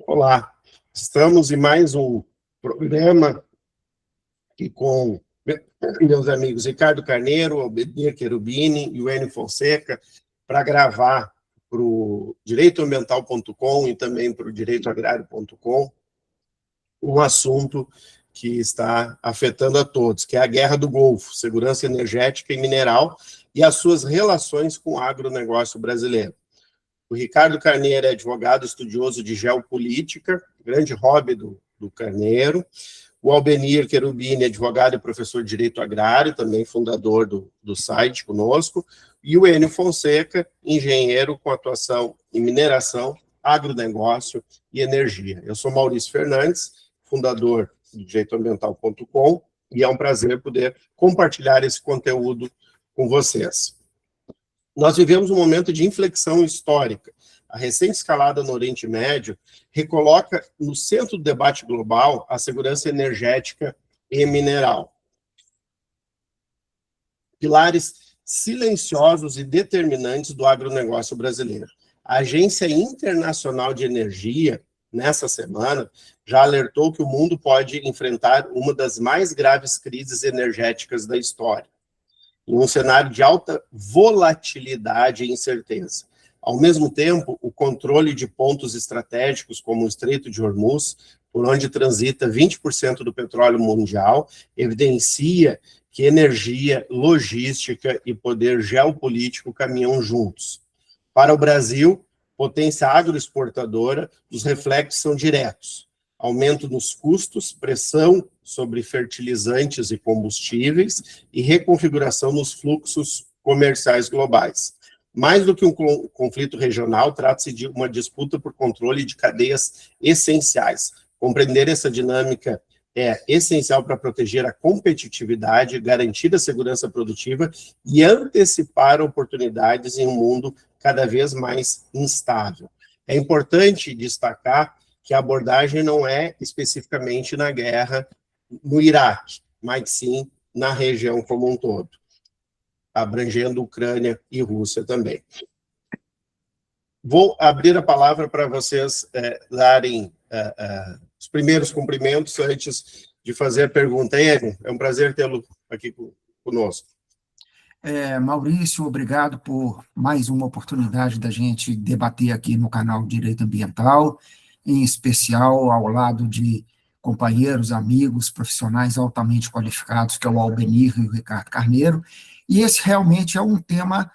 Olá, estamos em mais um programa aqui com meus amigos Ricardo Carneiro, Albenir Cherubini e o Enio Fonseca para gravar para o direitoambiental.com e também para o direitoagrário.com um assunto que está afetando a todos, que é a Guerra do Golfo, segurança energética e mineral e as suas relações com o agronegócio brasileiro. O Ricardo Carneiro é advogado estudioso de geopolítica, grande hobby do Carneiro. O Albenir Cherubini, advogado e professor de direito agrário, também fundador do site conosco. E o Enio Fonseca, engenheiro com atuação em mineração, agronegócio e energia. Eu sou Maurício Fernandes, fundador do direitoambiental.com, e é um prazer poder compartilhar esse conteúdo com vocês. Nós vivemos um momento de inflexão histórica. A recente escalada no Oriente Médio recoloca no centro do debate global a segurança energética e mineral. Pilares silenciosos e determinantes do agronegócio brasileiro. A Agência Internacional de Energia, nessa semana, já alertou que o mundo pode enfrentar uma das mais graves crises energéticas da história, em um cenário de alta volatilidade e incerteza. Ao mesmo tempo, o controle de pontos estratégicos, como o Estreito de Hormuz, por onde transita 20% do petróleo mundial, evidencia que energia, logística e poder geopolítico caminham juntos. Para o Brasil, potência agroexportadora, os reflexos são diretos. Aumento nos custos, pressão sobre fertilizantes e combustíveis e reconfiguração nos fluxos comerciais globais. Mais do que um conflito regional, trata-se de uma disputa por controle de cadeias essenciais. Compreender essa dinâmica é essencial para proteger a competitividade, garantir a segurança produtiva e antecipar oportunidades em um mundo cada vez mais instável. É importante destacar que a abordagem não é especificamente na guerra no Iraque, mas sim na região como um todo, abrangendo Ucrânia e Rússia também. Vou abrir a palavra para vocês darem os primeiros cumprimentos antes de fazer a pergunta. Enio, é um prazer tê-lo aqui conosco. Maurício, obrigado por mais uma oportunidade da gente debater aqui no canal Direito Ambiental, em especial ao lado de companheiros, amigos, profissionais altamente qualificados, que é o Albenir e o Ricardo Carneiro, e esse realmente é um tema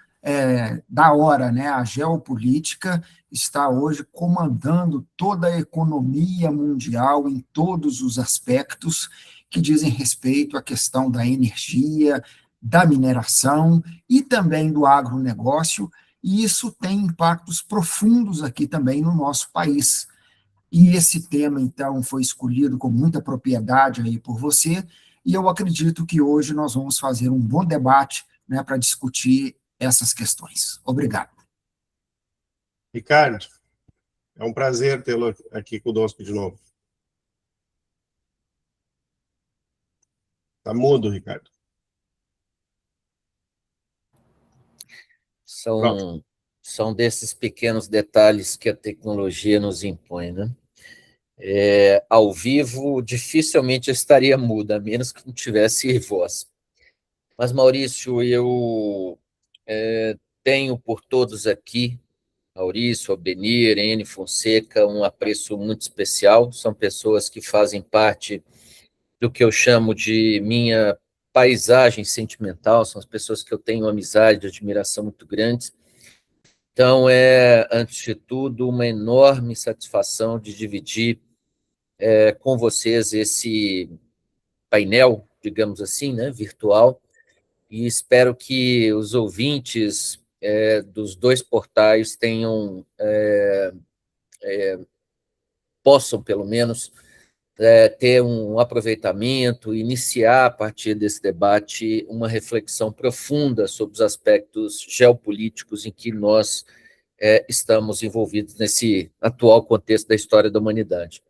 da hora, né? A geopolítica está hoje comandando toda a economia mundial em todos os aspectos que dizem respeito à questão da energia, da mineração e também do agronegócio, e isso tem impactos profundos aqui também no nosso país. E esse tema, então, foi escolhido com muita propriedade aí por você, e eu acredito que hoje nós vamos fazer um bom debate, né, para discutir essas questões. Obrigado. Ricardo, é um prazer tê-lo aqui conosco de novo. Está mudo, Ricardo. São desses pequenos detalhes que a tecnologia nos impõe, né? Ao vivo, dificilmente eu estaria mudo, a menos que não tivesse voz. Mas, Maurício, eu tenho por todos aqui, Maurício, Albenir, Enio Fonseca, um apreço muito especial. São pessoas que fazem parte do que eu chamo de minha paisagem sentimental, são as pessoas que eu tenho amizade, admiração muito grandes. Então, antes de tudo, uma enorme satisfação de dividir com vocês esse painel, digamos assim, né, virtual, e espero que os ouvintes dos dois portais possam, pelo menos, ter um aproveitamento, iniciar, a partir desse debate, uma reflexão profunda sobre os aspectos geopolíticos em que nós estamos envolvidos nesse atual contexto da história da humanidade.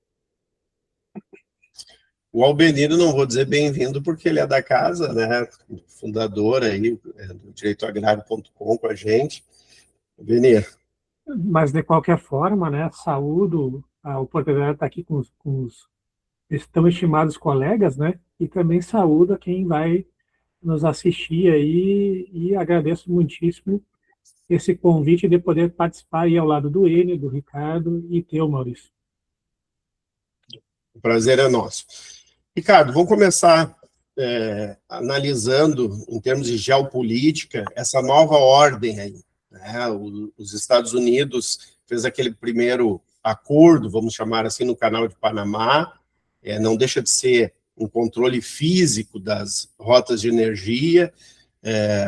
O Albenir, não vou dizer bem-vindo, porque ele é da casa, né, fundador aí, do direitoagrário.com com a gente. Albenir. Mas, de qualquer forma, né, saúdo a oportunidade de estar aqui com os tão estimados colegas, né? E também saúdo a quem vai nos assistir aí e agradeço muitíssimo esse convite de poder participar aí ao lado do Enio, do Ricardo e teu, Maurício. O prazer é nosso. Ricardo, vamos começar analisando, em termos de geopolítica, essa nova ordem aí, né? Os Estados Unidos fez aquele primeiro acordo, vamos chamar assim, no Canal de Panamá, não deixa de ser um controle físico das rotas de energia,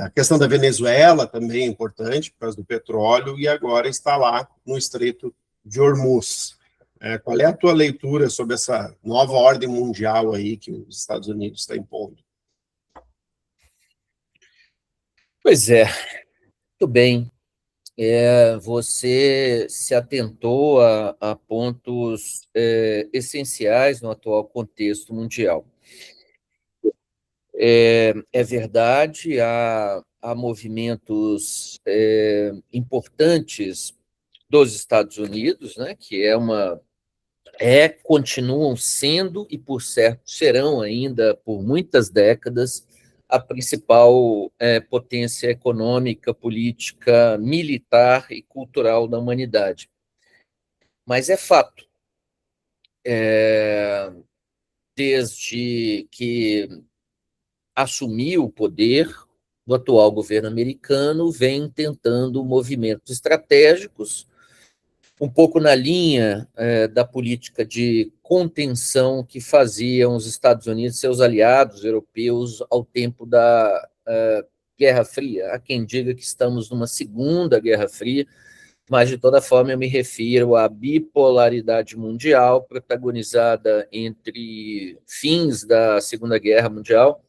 a questão da Venezuela também é importante, por causa do petróleo, e agora está lá no Estreito de Hormuz. Qual é a tua leitura sobre essa nova ordem mundial aí que os Estados Unidos estão impondo? Pois é, muito bem. Você se atentou a pontos essenciais no atual contexto mundial. É verdade, há movimentos importantes dos Estados Unidos, né, que continuam sendo, e por certo serão ainda por muitas décadas, a principal potência econômica, política, militar e cultural da humanidade. Mas é fato, desde que assumiu o poder, o atual governo americano vem tentando movimentos estratégicos, um pouco na linha da política de contenção que faziam os Estados Unidos e seus aliados europeus ao tempo da Guerra Fria. Há quem diga que estamos numa segunda Guerra Fria, mas, de toda forma, eu me refiro à bipolaridade mundial protagonizada entre fins da Segunda Guerra Mundial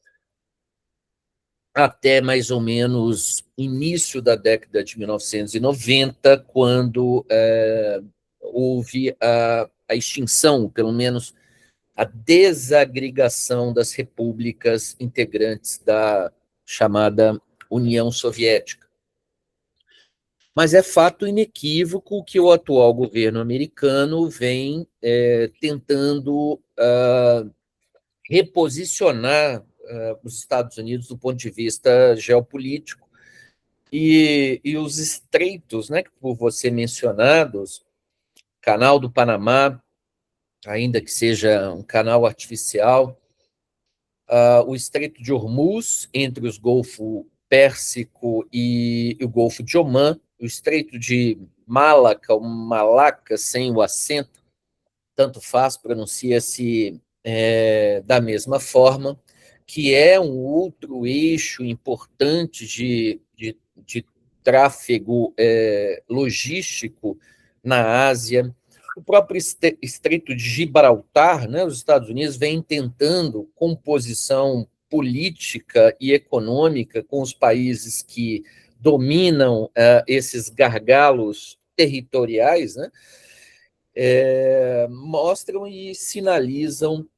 até mais ou menos início da década de 1990, quando houve a extinção, pelo menos a desagregação das repúblicas integrantes da chamada União Soviética. Mas é fato inequívoco que o atual governo americano vem tentando reposicionar os Estados Unidos do ponto de vista geopolítico, e os estreitos, né, que por você mencionados, Canal do Panamá, ainda que seja um canal artificial, o Estreito de Hormuz, entre os Golfo Pérsico e o Golfo de Omã, o Estreito de Malaca, ou Malaca, sem o acento, tanto faz, pronuncia-se da mesma forma, que é um outro eixo importante de tráfego logístico na Ásia. O próprio Estreito de Gibraltar, né, os Estados Unidos vêm tentando composição política e econômica com os países que dominam esses gargalos territoriais, né, mostram e sinalizam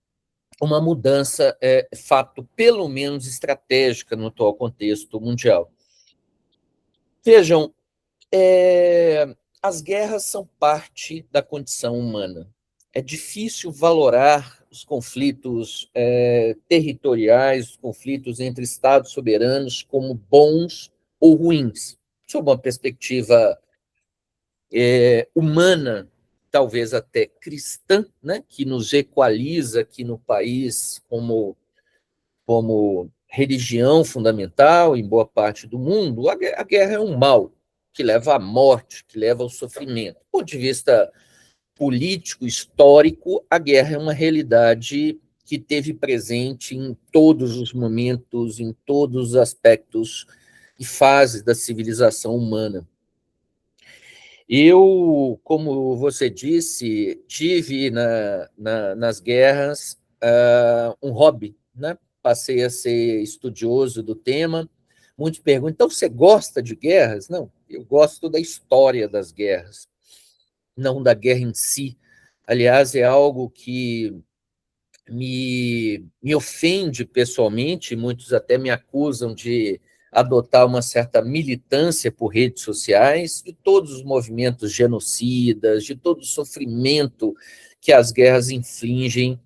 uma mudança, fato pelo menos estratégica no atual contexto mundial. Vejam, as guerras são parte da condição humana. É difícil valorar os conflitos territoriais, os conflitos entre estados soberanos como bons ou ruins. Sob uma perspectiva humana, talvez até cristã, né, que nos equaliza aqui no país como religião fundamental em boa parte do mundo, a guerra é um mal que leva à morte, que leva ao sofrimento. Do ponto de vista político, histórico, a guerra é uma realidade que teve presente em todos os momentos, em todos os aspectos e fases da civilização humana. Eu, como você disse, tive nas guerras um hobby, né? Passei a ser estudioso do tema. Muitos perguntam, então você gosta de guerras? Não, eu gosto da história das guerras, não da guerra em si. Aliás, é algo que me ofende pessoalmente, muitos até me acusam de adotar uma certa militância por redes sociais, de todos os movimentos genocidas, de todo o sofrimento que as guerras infligem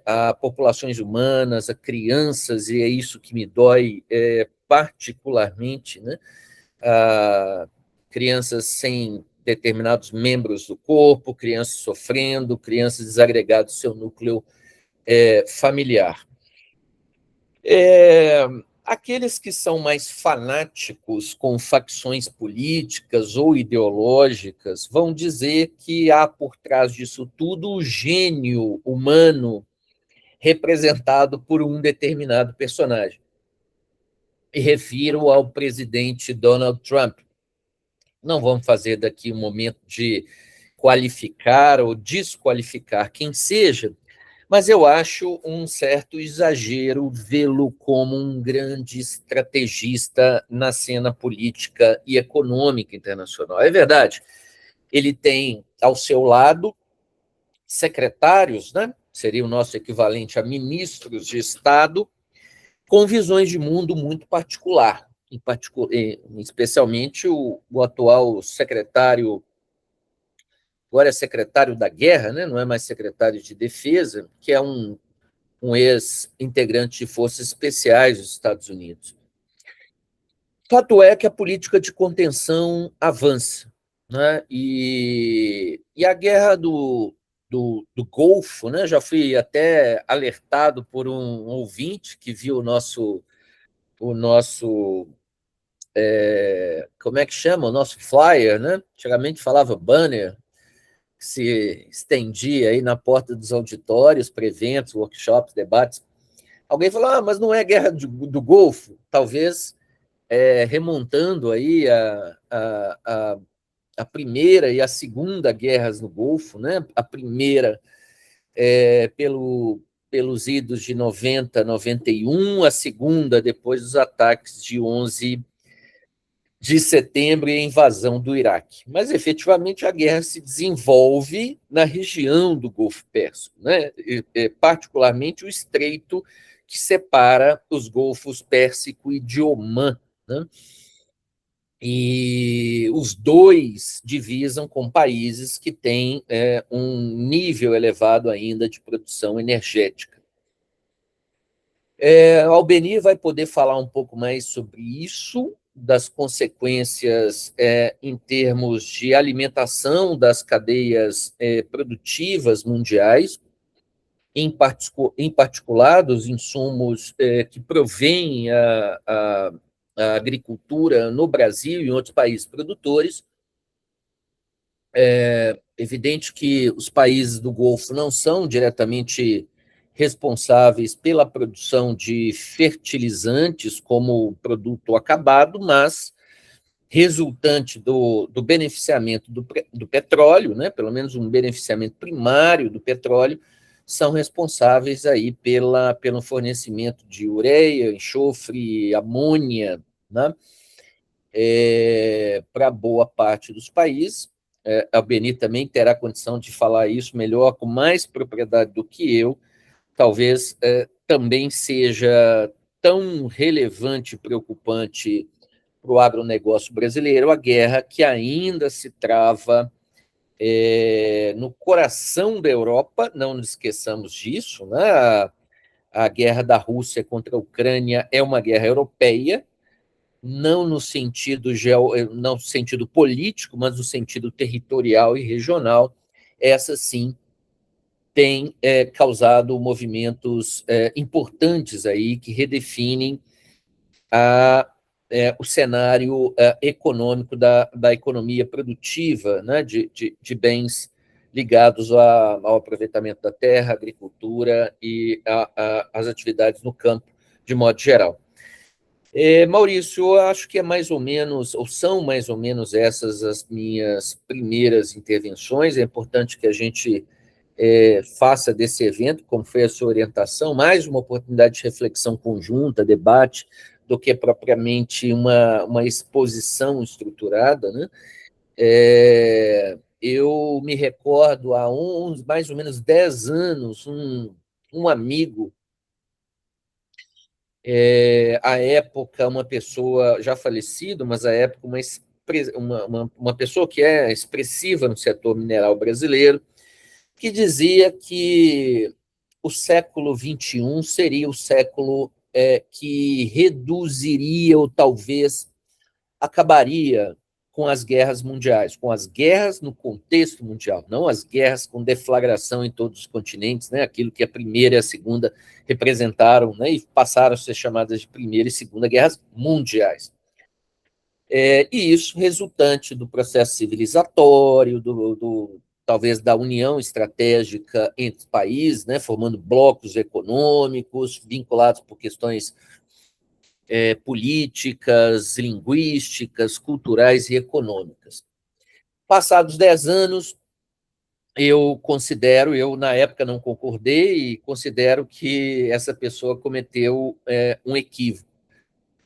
a populações humanas, a crianças, e é isso que me dói particularmente, né? A crianças sem determinados membros do corpo, crianças sofrendo, crianças desagregadas do seu núcleo familiar. Aqueles que são mais fanáticos com facções políticas ou ideológicas vão dizer que há por trás disso tudo o gênio humano representado por um determinado personagem. Me refiro ao presidente Donald Trump. Não vamos fazer daqui um momento de qualificar ou desqualificar quem seja, mas eu acho um certo exagero vê-lo como um grande estrategista na cena política e econômica internacional. É verdade, ele tem ao seu lado secretários, né? Seria o nosso equivalente a ministros de Estado, com visões de mundo muito particular, especialmente o atual secretário, agora é secretário da Guerra, né? Não é mais secretário de Defesa, que é um ex-integrante de forças especiais dos Estados Unidos. Fato é que a política de contenção avança, né? E a guerra do Golfo, né? Já fui até alertado por um ouvinte que viu o nosso como é que chama? O nosso flyer, né? Antigamente falava banner, que se estendia aí na porta dos auditórios para eventos, workshops, debates. Alguém falou, mas não é guerra do Golfo? Talvez remontando aí a primeira e a segunda guerras no Golfo, né? A primeira pelos idos de 90, 91, a segunda depois dos ataques de 11 de setembro e a invasão do Iraque. Mas, efetivamente, a guerra se desenvolve na região do Golfo Pérsico, né? Particularmente o estreito que separa os Golfos Pérsico e de Omã, né? E os dois divisam com países que têm um nível elevado ainda de produção energética. Albeni vai poder falar um pouco mais sobre isso, das consequências em termos de alimentação das cadeias produtivas mundiais, em particular dos insumos que provêm a agricultura no Brasil e em outros países produtores. É evidente que os países do Golfo não são diretamente responsáveis pela produção de fertilizantes como produto acabado, mas resultante do beneficiamento do petróleo, né, pelo menos um beneficiamento primário do petróleo, são responsáveis aí pelo fornecimento de ureia, enxofre, amônia, né, para boa parte dos países. A Beni também terá condição de falar isso melhor, com mais propriedade do que eu. Talvez também seja tão relevante e preocupante para o agronegócio brasileiro a guerra que ainda se trava no coração da Europa, não nos esqueçamos disso, né? A guerra da Rússia contra a Ucrânia é uma guerra europeia, não no sentido político, mas no sentido territorial e regional. Essa, sim, tem causado movimentos importantes aí que redefinem o cenário econômico da economia produtiva, né, de bens ligados ao aproveitamento da terra, agricultura e as atividades no campo, de modo geral. Maurício, eu acho que é mais ou menos, ou são mais ou menos essas as minhas primeiras intervenções. É importante que a gente faça desse evento, como foi a sua orientação, mais uma oportunidade de reflexão conjunta, debate, do que propriamente uma exposição estruturada, né? Eu me recordo, há mais ou menos 10 anos, um amigo À época, uma pessoa já falecida, mas à época uma pessoa que é expressiva no setor mineral brasileiro, que dizia que o século XXI seria o século que reduziria ou talvez acabaria com as guerras mundiais, com as guerras no contexto mundial, não as guerras com deflagração em todos os continentes, né? Aquilo que a Primeira e a Segunda representaram, né? E passaram a ser chamadas de Primeira e Segunda Guerras Mundiais. E isso resultante do processo civilizatório, talvez da união estratégica entre países, né? Formando blocos econômicos vinculados por questões políticas, linguísticas, culturais e econômicas. Passados 10 anos, eu na época não concordei e considero que essa pessoa cometeu um equívoco.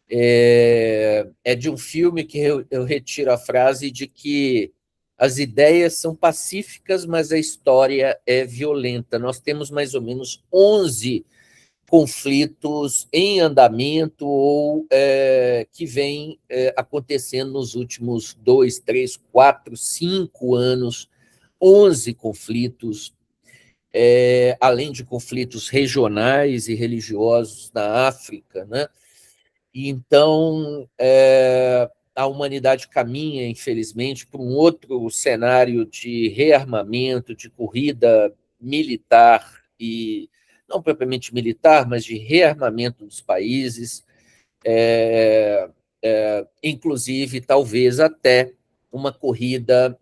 É de um filme que eu retiro a frase de que as ideias são pacíficas, mas a história é violenta. Nós temos mais ou menos 11 conflitos em andamento ou que vêm acontecendo nos últimos 2, 3, 4, 5 anos, 11 conflitos, além de conflitos regionais e religiosos na África, né? E então, a humanidade caminha, infelizmente, para um outro cenário de rearmamento, de corrida militar e não propriamente militar, mas de rearmamento dos países, inclusive, talvez até uma corrida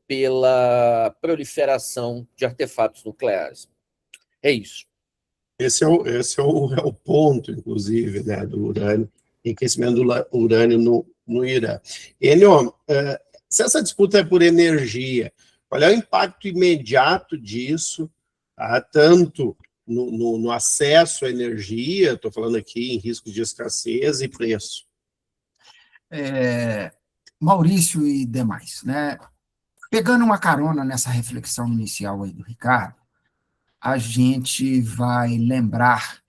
pela proliferação de artefatos nucleares. É isso. Esse é o ponto, inclusive, né, do urânio, enriquecimento do urânio no Irã. Enio, se essa disputa é por energia, qual é o impacto imediato disso, tanto no acesso à energia, estou falando aqui em risco de escassez e preço? Maurício e demais, né? Pegando uma carona nessa reflexão inicial aí do Ricardo, a gente vai lembrar,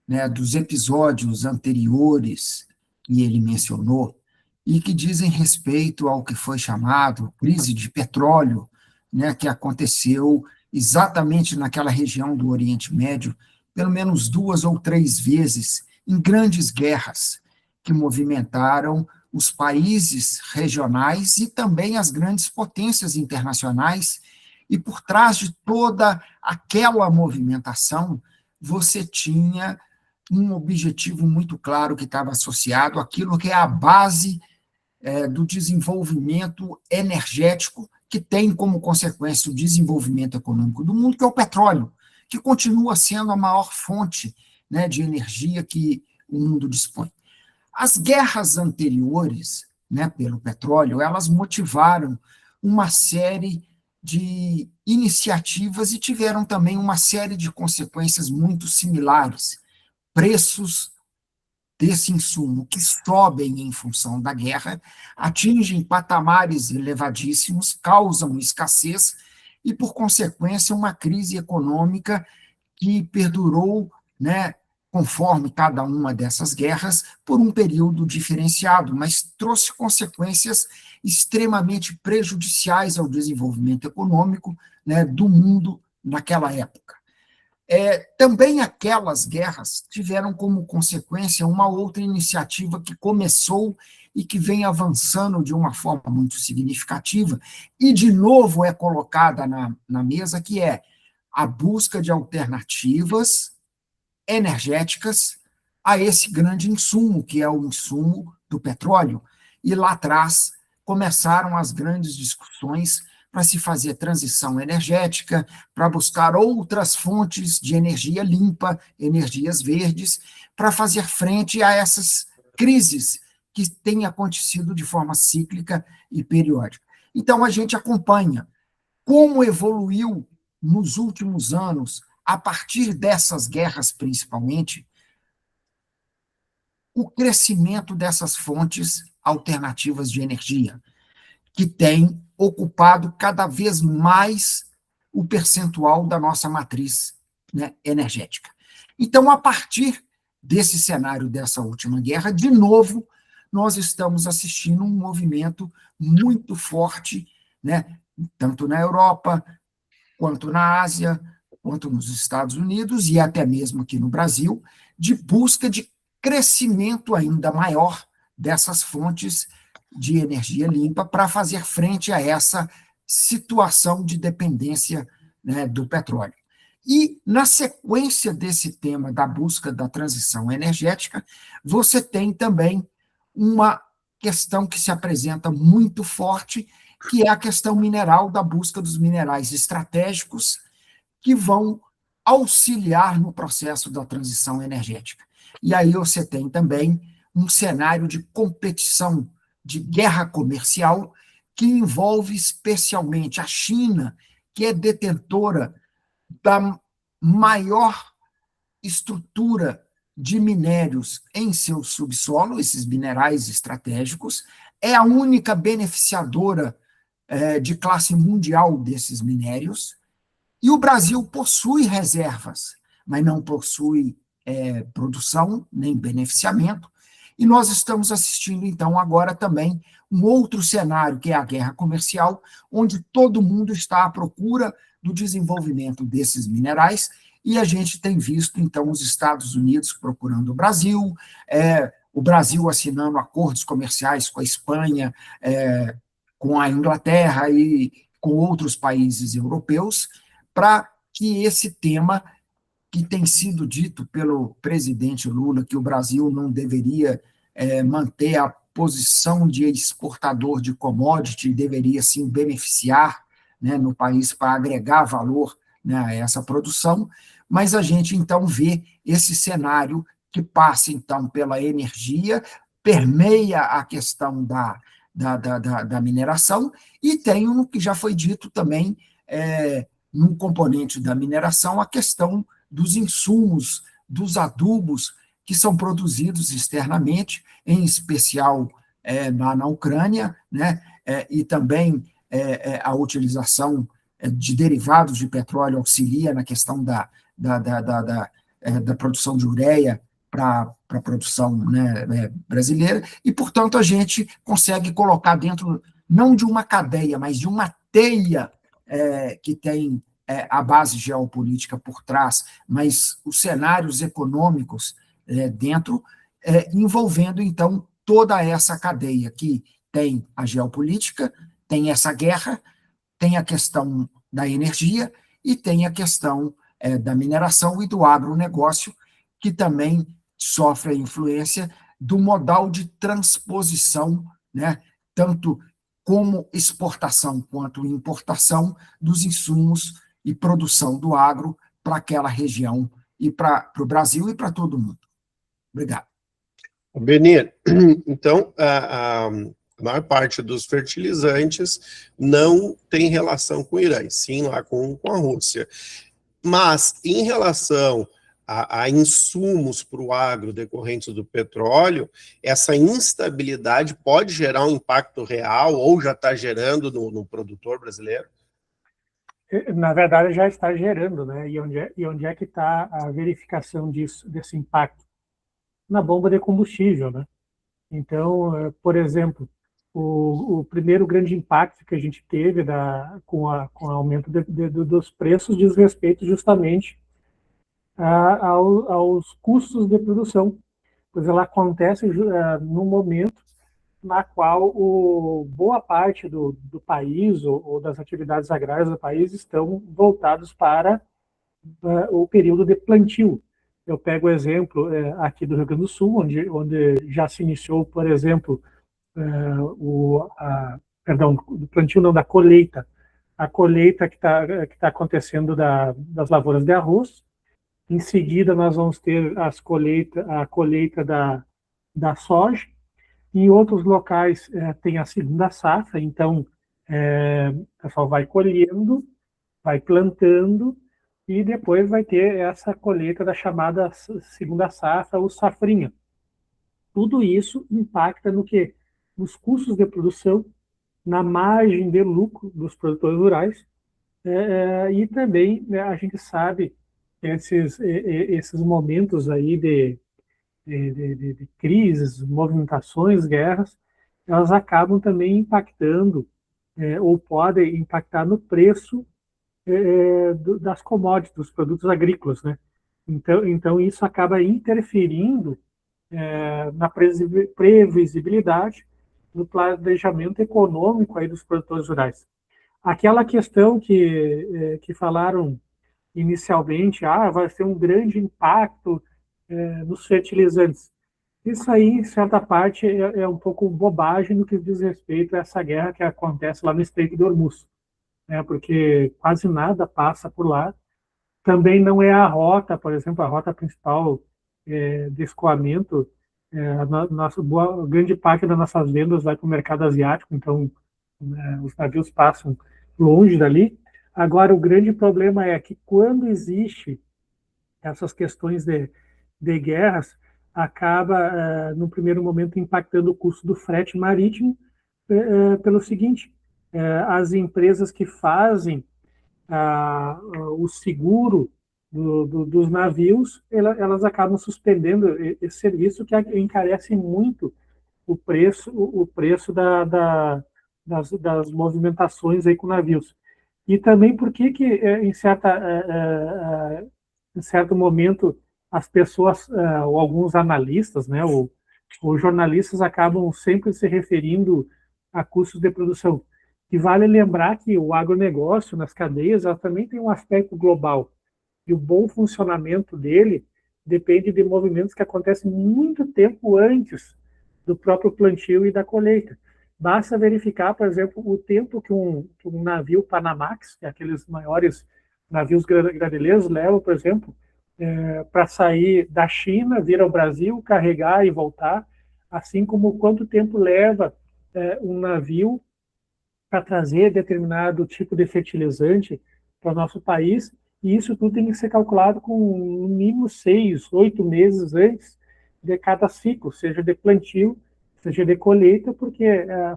né, dos episódios anteriores que ele mencionou e que dizem respeito ao que foi chamado crise de petróleo, né, que aconteceu exatamente naquela região do Oriente Médio, pelo menos 2 ou 3 vezes, em grandes guerras que movimentaram os países regionais e também as grandes potências internacionais. E por trás de toda aquela movimentação, você tinha um objetivo muito claro que estava associado àquilo que é a base do desenvolvimento energético, que tem como consequência o desenvolvimento econômico do mundo, que é o petróleo, que continua sendo a maior fonte, né, de energia que o mundo dispõe. As guerras anteriores, né, pelo petróleo, elas motivaram uma série de iniciativas e tiveram também uma série de consequências muito similares. Preços desse insumo que sobem em função da guerra, atingem patamares elevadíssimos, causam escassez e, por consequência, uma crise econômica que perdurou, né, conforme cada uma dessas guerras, por um período diferenciado, mas trouxe consequências extremamente prejudiciais ao desenvolvimento econômico, né, do mundo naquela época. Também aquelas guerras tiveram como consequência uma outra iniciativa que começou e que vem avançando de uma forma muito significativa, e de novo é colocada na mesa, que é a busca de alternativas energéticas a esse grande insumo, que é o insumo do petróleo. E lá atrás começaram as grandes discussões para se fazer transição energética, para buscar outras fontes de energia limpa, energias verdes, para fazer frente a essas crises que têm acontecido de forma cíclica e periódica. Então, a gente acompanha como evoluiu nos últimos anos, a partir dessas guerras principalmente, o crescimento dessas fontes alternativas de energia, que têm ocupado cada vez mais o percentual da nossa matriz, né, energética. Então, a partir desse cenário dessa última guerra, de novo, nós estamos assistindo um movimento muito forte, né, tanto na Europa, quanto na Ásia, quanto nos Estados Unidos e até mesmo aqui no Brasil, de busca de crescimento ainda maior dessas fontes de energia limpa para fazer frente a essa situação de dependência, né, do petróleo. E, na sequência desse tema da busca da transição energética, você tem também uma questão que se apresenta muito forte, que é a questão mineral, da busca dos minerais estratégicos que vão auxiliar no processo da transição energética. E aí você tem também um cenário de competição, de guerra comercial, que envolve especialmente a China, que é detentora da maior estrutura de minérios em seu subsolo, esses minerais estratégicos, é a única beneficiadora de classe mundial desses minérios, e o Brasil possui reservas, mas não possui produção nem beneficiamento, e nós estamos assistindo, então, agora também um outro cenário, que é a guerra comercial, onde todo mundo está à procura do desenvolvimento desses minerais, e a gente tem visto, então, os Estados Unidos procurando o Brasil assinando acordos comerciais com a Espanha, com a Inglaterra e com outros países europeus, para que esse tema, que tem sido dito pelo presidente Lula, que o Brasil não deveria manter a posição de exportador de commodity, deveria sim beneficiar, né, no país para agregar valor, né, a essa produção, mas a gente então vê esse cenário que passa então pela energia, permeia a questão da mineração, e tem o que já foi dito também, num componente da mineração, a questão dos insumos, dos adubos que são produzidos externamente, em especial na Ucrânia, né, e também a utilização de derivados de petróleo auxilia na questão da produção de ureia para a produção, né, brasileira, e, portanto, a gente consegue colocar dentro, não de uma cadeia, mas de uma teia que tem a base geopolítica por trás, mas os cenários econômicos dentro, envolvendo, então, toda essa cadeia que tem a geopolítica, tem essa guerra, tem a questão da energia e tem a questão da mineração e do agronegócio, que também sofre a influência do modal de transposição, né, tanto como exportação quanto importação dos insumos e produção do agro para aquela região e para o Brasil e para todo mundo. Obrigado. Benir, então, a maior parte dos fertilizantes não tem relação com o Irã, sim lá com a Rússia. Mas, em relação a insumos para o agro decorrentes do petróleo, essa instabilidade pode gerar um impacto real ou já está gerando no produtor brasileiro? Na verdade, já está gerando, né? E onde é que está a verificação desse impacto? Na bomba de combustível, né? Então, por exemplo, o primeiro grande impacto que a gente teve com o aumento dos preços diz respeito justamente aos custos de produção, pois ela acontece no momento na qual boa parte do país ou das atividades agrárias do país estão voltados para o período de plantio. Eu pego o exemplo aqui do Rio Grande do Sul, onde já se iniciou, por exemplo, do plantio não, da colheita. A colheita que tá acontecendo das lavouras de arroz. Em seguida, nós vamos ter a colheita da soja. Em outros locais tem a segunda safra, então o pessoal vai colhendo, vai plantando, e depois vai ter essa colheita da chamada segunda safra, ou safrinha. Tudo isso impacta no quê? Nos custos de produção, na margem de lucro dos produtores rurais, e também, né, a gente sabe esses momentos aí de crises, movimentações, guerras, elas acabam também impactando, ou podem impactar no preço das commodities, dos produtos agrícolas, né? Então isso acaba interferindo na previsibilidade, no planejamento econômico aí dos produtores rurais. Aquela questão que falaram inicialmente, vai ser um grande impacto nos fertilizantes. Isso aí, em certa parte, é um pouco bobagem no que diz respeito a essa guerra que acontece lá no Estreito de Hormuz, né, porque quase nada passa por lá. Também não é a rota, por exemplo, a rota principal de escoamento, grande parte das nossas vendas vai para o mercado asiático, então os navios passam longe dali. Agora, o grande problema é que quando existe essas questões de guerras, acaba, no primeiro momento, impactando o custo do frete marítimo, pelo seguinte, as empresas que fazem o seguro dos navios, elas acabam suspendendo esse serviço, que encarece muito o preço das movimentações aí com navios. E também porque em certo momento, as pessoas, ou alguns analistas, né, ou jornalistas, acabam sempre se referindo a custos de produção. E vale lembrar que o agronegócio, nas cadeias, ela também tem um aspecto global. E o bom funcionamento dele depende de movimentos que acontecem muito tempo antes do próprio plantio e da colheita. Basta verificar, por exemplo, o tempo que um navio Panamax, que é aqueles maiores navios granelheiros, leva, por exemplo, para sair da China, vir ao Brasil, carregar e voltar, assim como quanto tempo leva um navio para trazer determinado tipo de fertilizante para o nosso país, e isso tudo tem que ser calculado com no mínimo 6, 8 meses antes de cada ciclo, seja de plantio, seja de colheita, porque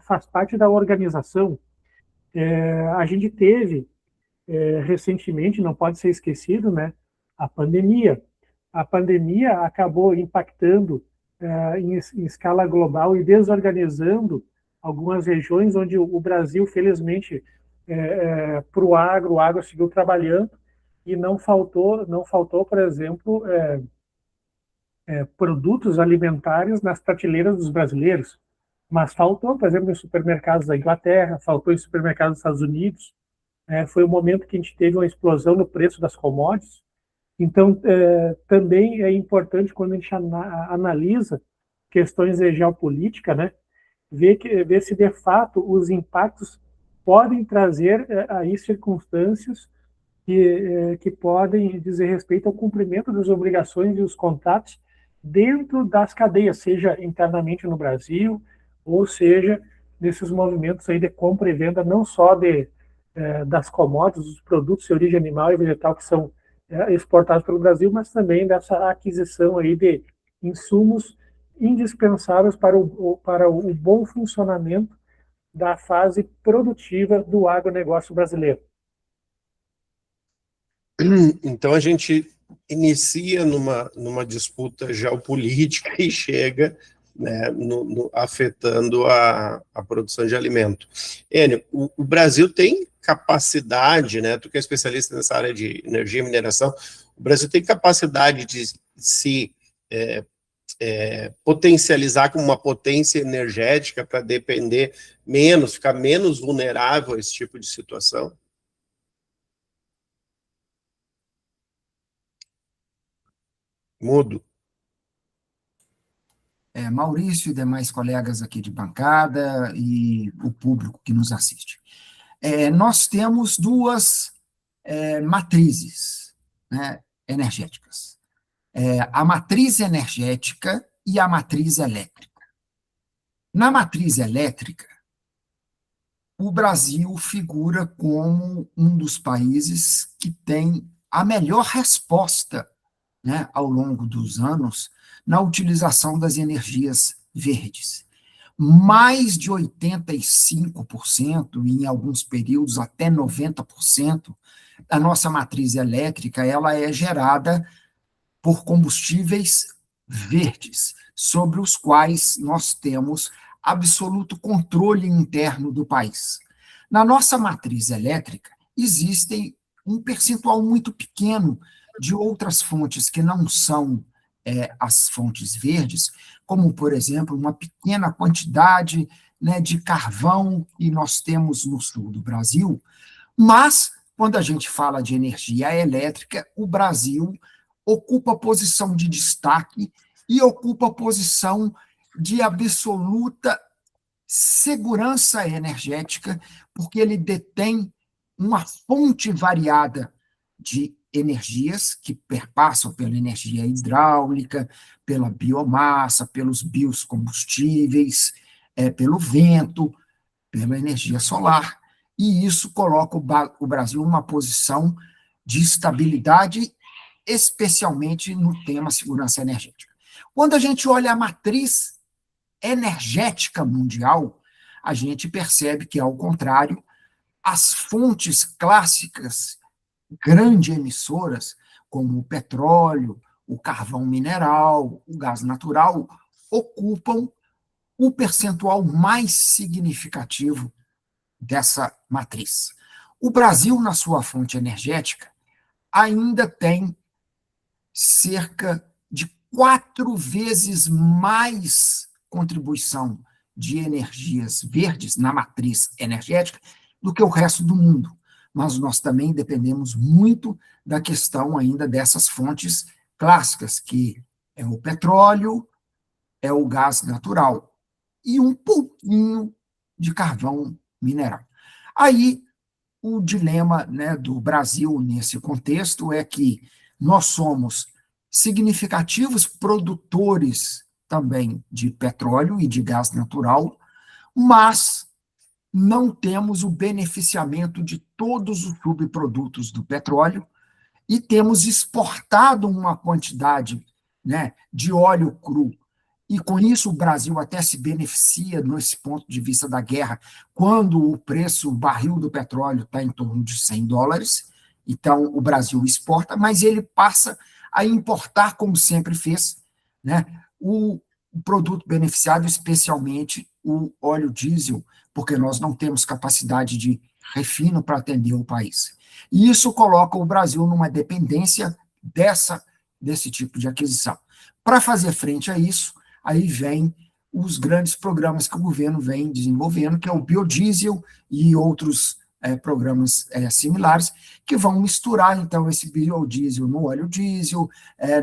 faz parte da organização. A gente teve, recentemente, não pode ser esquecido, né, a pandemia. A pandemia acabou impactando em escala global e desorganizando algumas regiões onde o Brasil, felizmente, para o agro seguiu trabalhando e não faltou, por exemplo, produtos alimentares nas prateleiras dos brasileiros, mas faltou, por exemplo, em supermercados da Inglaterra, faltou em supermercados dos Estados Unidos. Foi o momento que a gente teve uma explosão no preço das commodities. Então, também é importante, quando a gente analisa questões de geopolítica, né, ver se de fato os impactos podem trazer aí circunstâncias que podem dizer respeito ao cumprimento das obrigações e os contratos dentro das cadeias, seja internamente no Brasil, ou seja, nesses movimentos aí de compra e venda, não só das commodities, dos produtos de origem animal e vegetal que são exportados pelo Brasil, mas também dessa aquisição aí de insumos indispensáveis para o bom funcionamento da fase produtiva do agronegócio brasileiro. Então, a gente inicia numa disputa geopolítica e chega, né, afetando a produção de alimento. Enio, o Brasil tem capacidade, né, tu que é especialista nessa área de energia e mineração, o Brasil tem capacidade de se potencializar como uma potência energética para depender menos, ficar menos vulnerável a esse tipo de situação? Mudo. Maurício e demais colegas aqui de bancada e o público que nos assiste. Nós temos duas matrizes, né, energéticas. A matriz energética e a matriz elétrica. Na matriz elétrica, o Brasil figura como um dos países que tem a melhor resposta, né, ao longo dos anos, na utilização das energias verdes. Mais de 85%, e em alguns períodos até 90%, da nossa matriz elétrica ela é gerada por combustíveis verdes, sobre os quais nós temos absoluto controle interno do país. Na nossa matriz elétrica, existem um percentual muito pequeno de outras fontes que não são as fontes verdes, como, por exemplo, uma pequena quantidade, né, de carvão que nós temos no sul do Brasil, mas, quando a gente fala de energia elétrica, o Brasil ocupa a posição de destaque e ocupa a posição de absoluta segurança energética, porque ele detém uma fonte variada de energias que perpassam pela energia hidráulica, pela biomassa, pelos biocombustíveis, pelo vento, pela energia solar, e isso coloca o Brasil numa posição de estabilidade, especialmente no tema segurança energética. Quando a gente olha a matriz energética mundial, a gente percebe que, ao contrário, as fontes clássicas, grandes emissoras, como o petróleo, o carvão mineral, o gás natural, ocupam o percentual mais significativo dessa matriz. O Brasil, na sua fonte energética, ainda tem cerca de 4 vezes mais contribuição de energias verdes na matriz energética do que o resto do mundo. Mas nós também dependemos muito da questão ainda dessas fontes clássicas, que é o petróleo, é o gás natural e um pouquinho de carvão mineral. Aí, o dilema, né, do Brasil nesse contexto é que nós somos significativos produtores também de petróleo e de gás natural, mas não temos o beneficiamento de todos os subprodutos do petróleo e temos exportado uma quantidade, né, de óleo cru. E, com isso, o Brasil até se beneficia, nesse ponto de vista da guerra, quando o preço, o barril do petróleo está em torno de $100. Então, o Brasil exporta, mas ele passa a importar, como sempre fez, né, o produto beneficiado, especialmente o óleo diesel, porque nós não temos capacidade de refino para atender o país. E isso coloca o Brasil numa dependência desse tipo de aquisição. Para fazer frente a isso, aí vem os grandes programas que o governo vem desenvolvendo, que é o biodiesel e outros programas similares, que vão misturar, então, esse biodiesel no óleo diesel,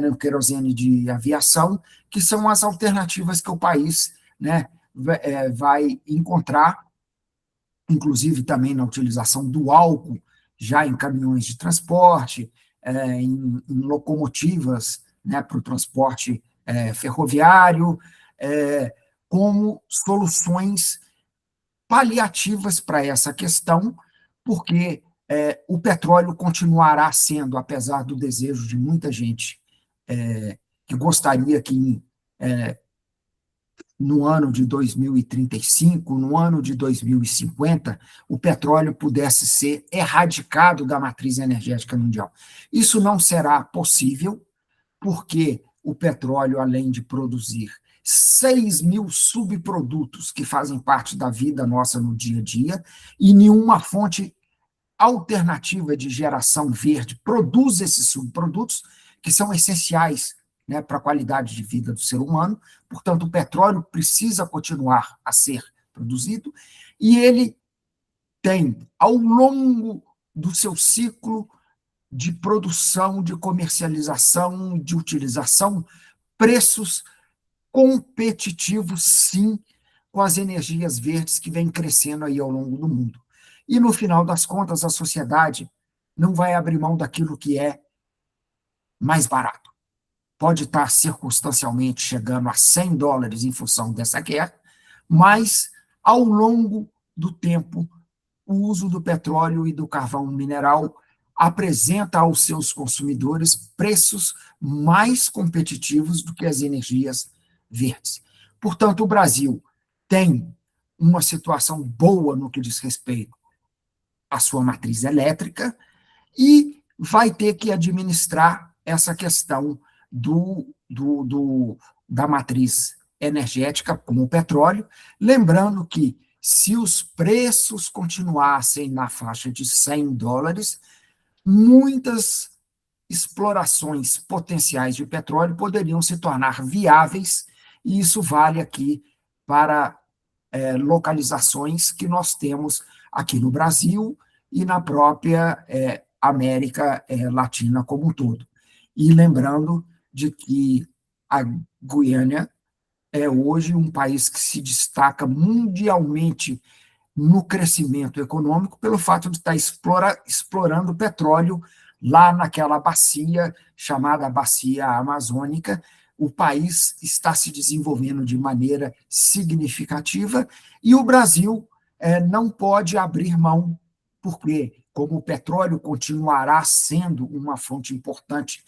no querosene de aviação, que são as alternativas que o país, né, vai encontrar, inclusive também na utilização do álcool, já em caminhões de transporte, em locomotivas, né, para o transporte ferroviário, como soluções paliativas para essa questão, porque o petróleo continuará sendo, apesar do desejo de muita gente que gostaria que no ano de 2035, no ano de 2050, o petróleo pudesse ser erradicado da matriz energética mundial. Isso não será possível, porque o petróleo, além de produzir 6 mil subprodutos que fazem parte da vida nossa no dia a dia, e nenhuma fonte alternativa de geração verde produz esses subprodutos, que são essenciais, né, para a qualidade de vida do ser humano. Portanto, o petróleo precisa continuar a ser produzido, e ele tem, ao longo do seu ciclo de produção, de comercialização, de utilização, preços competitivos, sim, com as energias verdes que vêm crescendo aí ao longo do mundo. E, no final das contas, a sociedade não vai abrir mão daquilo que é mais barato. Pode estar circunstancialmente chegando a $100 em função dessa guerra, mas, ao longo do tempo, o uso do petróleo e do carvão mineral apresenta aos seus consumidores preços mais competitivos do que as energias verdes. Portanto, o Brasil tem uma situação boa no que diz respeito à sua matriz elétrica e vai ter que administrar essa questão do da matriz energética, como o petróleo, lembrando que, se os preços continuassem na faixa de $100, muitas explorações potenciais de petróleo poderiam se tornar viáveis, e isso vale aqui para localizações que nós temos aqui no Brasil e na própria América Latina como um todo. E lembrando de que a Guiana é hoje um país que se destaca mundialmente no crescimento econômico pelo fato de estar explorando petróleo lá naquela bacia chamada Bacia Amazônica. O país está se desenvolvendo de maneira significativa e o Brasil não pode abrir mão, porque, como o petróleo continuará sendo uma fonte importante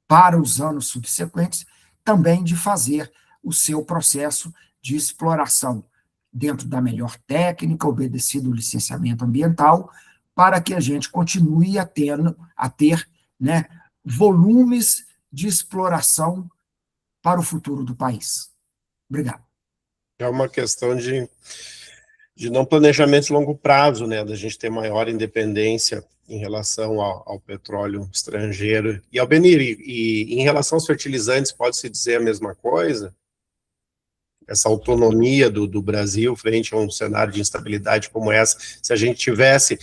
para os anos subsequentes, também de fazer o seu processo de exploração dentro da melhor técnica, obedecido o licenciamento ambiental, para que a gente continue a ter né, volumes de exploração para o futuro do país. Obrigado. É uma questão de não planejamento de longo prazo, né, da gente ter maior independência em relação ao petróleo estrangeiro. E, Albenir, e em relação aos fertilizantes, pode-se dizer a mesma coisa? Essa autonomia do Brasil frente a um cenário de instabilidade como essa, se a gente tivesse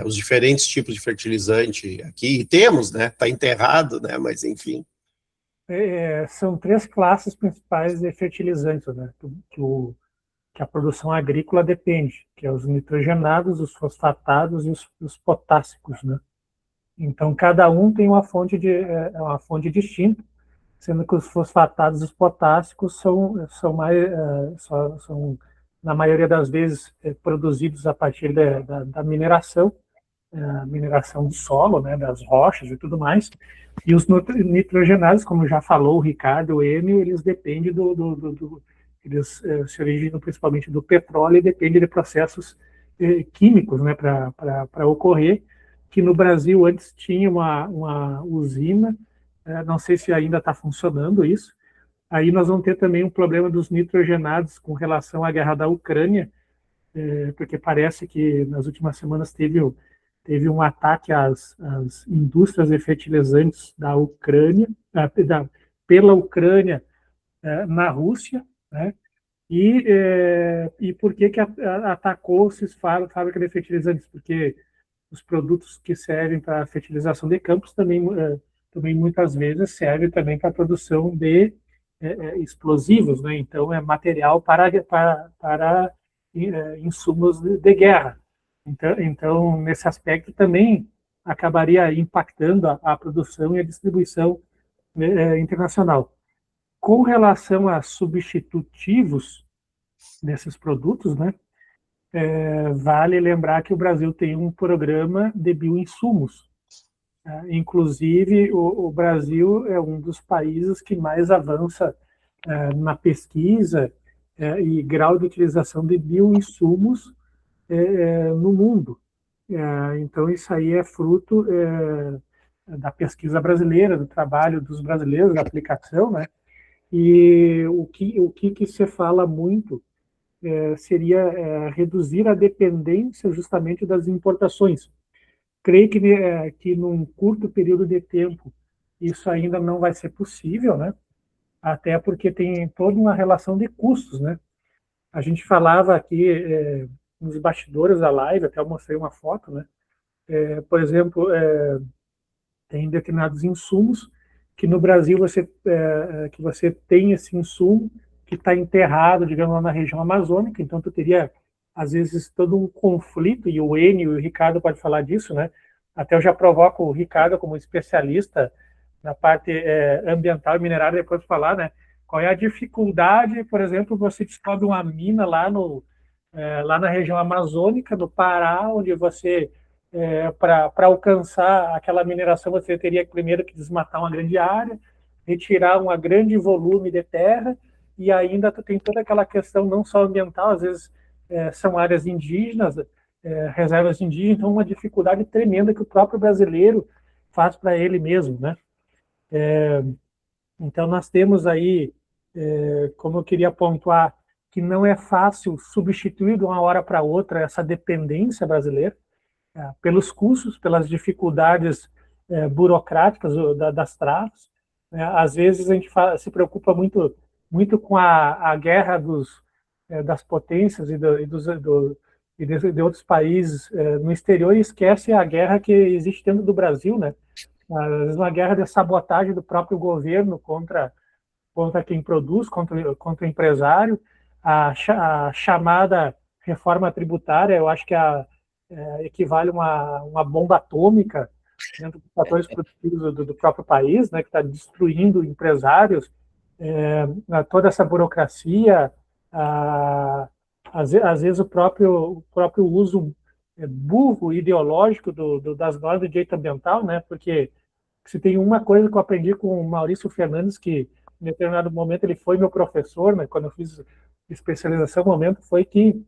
os diferentes tipos de fertilizante aqui, e temos, né, está enterrado, né, mas enfim. São 3 classes principais de fertilizantes, né, que a produção agrícola depende, que é os nitrogenados, os fosfatados e os potássicos, né. Então, cada um tem uma fonte distinta, sendo que os fosfatados e os potássicos são na maioria das vezes, produzidos a partir da mineração do solo, né, das rochas e tudo mais. E os nitrogenados, como já falou o Ricardo, o Enio, eles dependem eles se originam principalmente do petróleo e dependem de processos químicos, né, para ocorrer, que no Brasil antes tinha uma usina, não sei se ainda está funcionando isso. Aí nós vamos ter também um problema dos nitrogenados com relação à guerra da Ucrânia, porque parece que nas últimas semanas teve um ataque às indústrias de fertilizantes da Ucrânia, pela Ucrânia na Rússia, né? E por que atacou esses fábricas de fertilizantes? Porque os produtos que servem para fertilização de campos também muitas vezes servem também para a produção de explosivos, né? Então é material para insumos de guerra. Então, nesse aspecto também acabaria impactando a produção e a distribuição internacional. Com relação a substitutivos desses produtos, né, vale lembrar que o Brasil tem um programa de bioinsumos. Inclusive, o Brasil é um dos países que mais avança na pesquisa e grau de utilização de bioinsumos no mundo. Então, isso aí é fruto da pesquisa brasileira, do trabalho dos brasileiros, da aplicação, né? E o que se fala muito seria reduzir a dependência justamente das importações. Creio que num curto período de tempo isso ainda não vai ser possível, né? Até porque tem toda uma relação de custos, né? A gente falava aqui nos bastidores da live, até eu mostrei uma foto, né? Por exemplo, tem determinados insumos que no Brasil que você tem esse insumo que está enterrado, digamos, lá na região amazônica, então tu teria, às vezes, todo um conflito, e o Enio e o Ricardo pode falar disso, né? Até eu já provoco o Ricardo como especialista na parte ambiental e minerária, depois de falar, né? Qual é a dificuldade, por exemplo, você descobre uma mina lá na região amazônica, no Pará, onde você, para alcançar aquela mineração, você teria primeiro que desmatar uma grande área, retirar um grande volume de terra, e ainda tem toda aquela questão não só ambiental, às vezes são áreas indígenas, reservas indígenas, então uma dificuldade tremenda que o próprio brasileiro faz para ele mesmo, né? Então, nós temos aí, como eu queria pontuar, que não é fácil substituir de uma hora para outra essa dependência brasileira, pelos custos, pelas dificuldades burocráticas das travas. Né? Às vezes a gente se preocupa muito com a guerra das potências de outros países no exterior e esquece a guerra que existe dentro do Brasil, né? Às vezes uma guerra de sabotagem do próprio governo contra quem produz, contra o empresário, a chamada reforma tributária, eu acho que equivale a uma bomba atômica dentro dos fatores produtivos do próprio país, né, que está destruindo empresários, toda essa burocracia, às vezes o próprio uso burro, ideológico das normas de direito ambiental, né, porque se tem uma coisa que eu aprendi com o Maurício Fernandes, que em determinado momento ele foi meu professor, né, quando eu fiz especialização, no momento foi que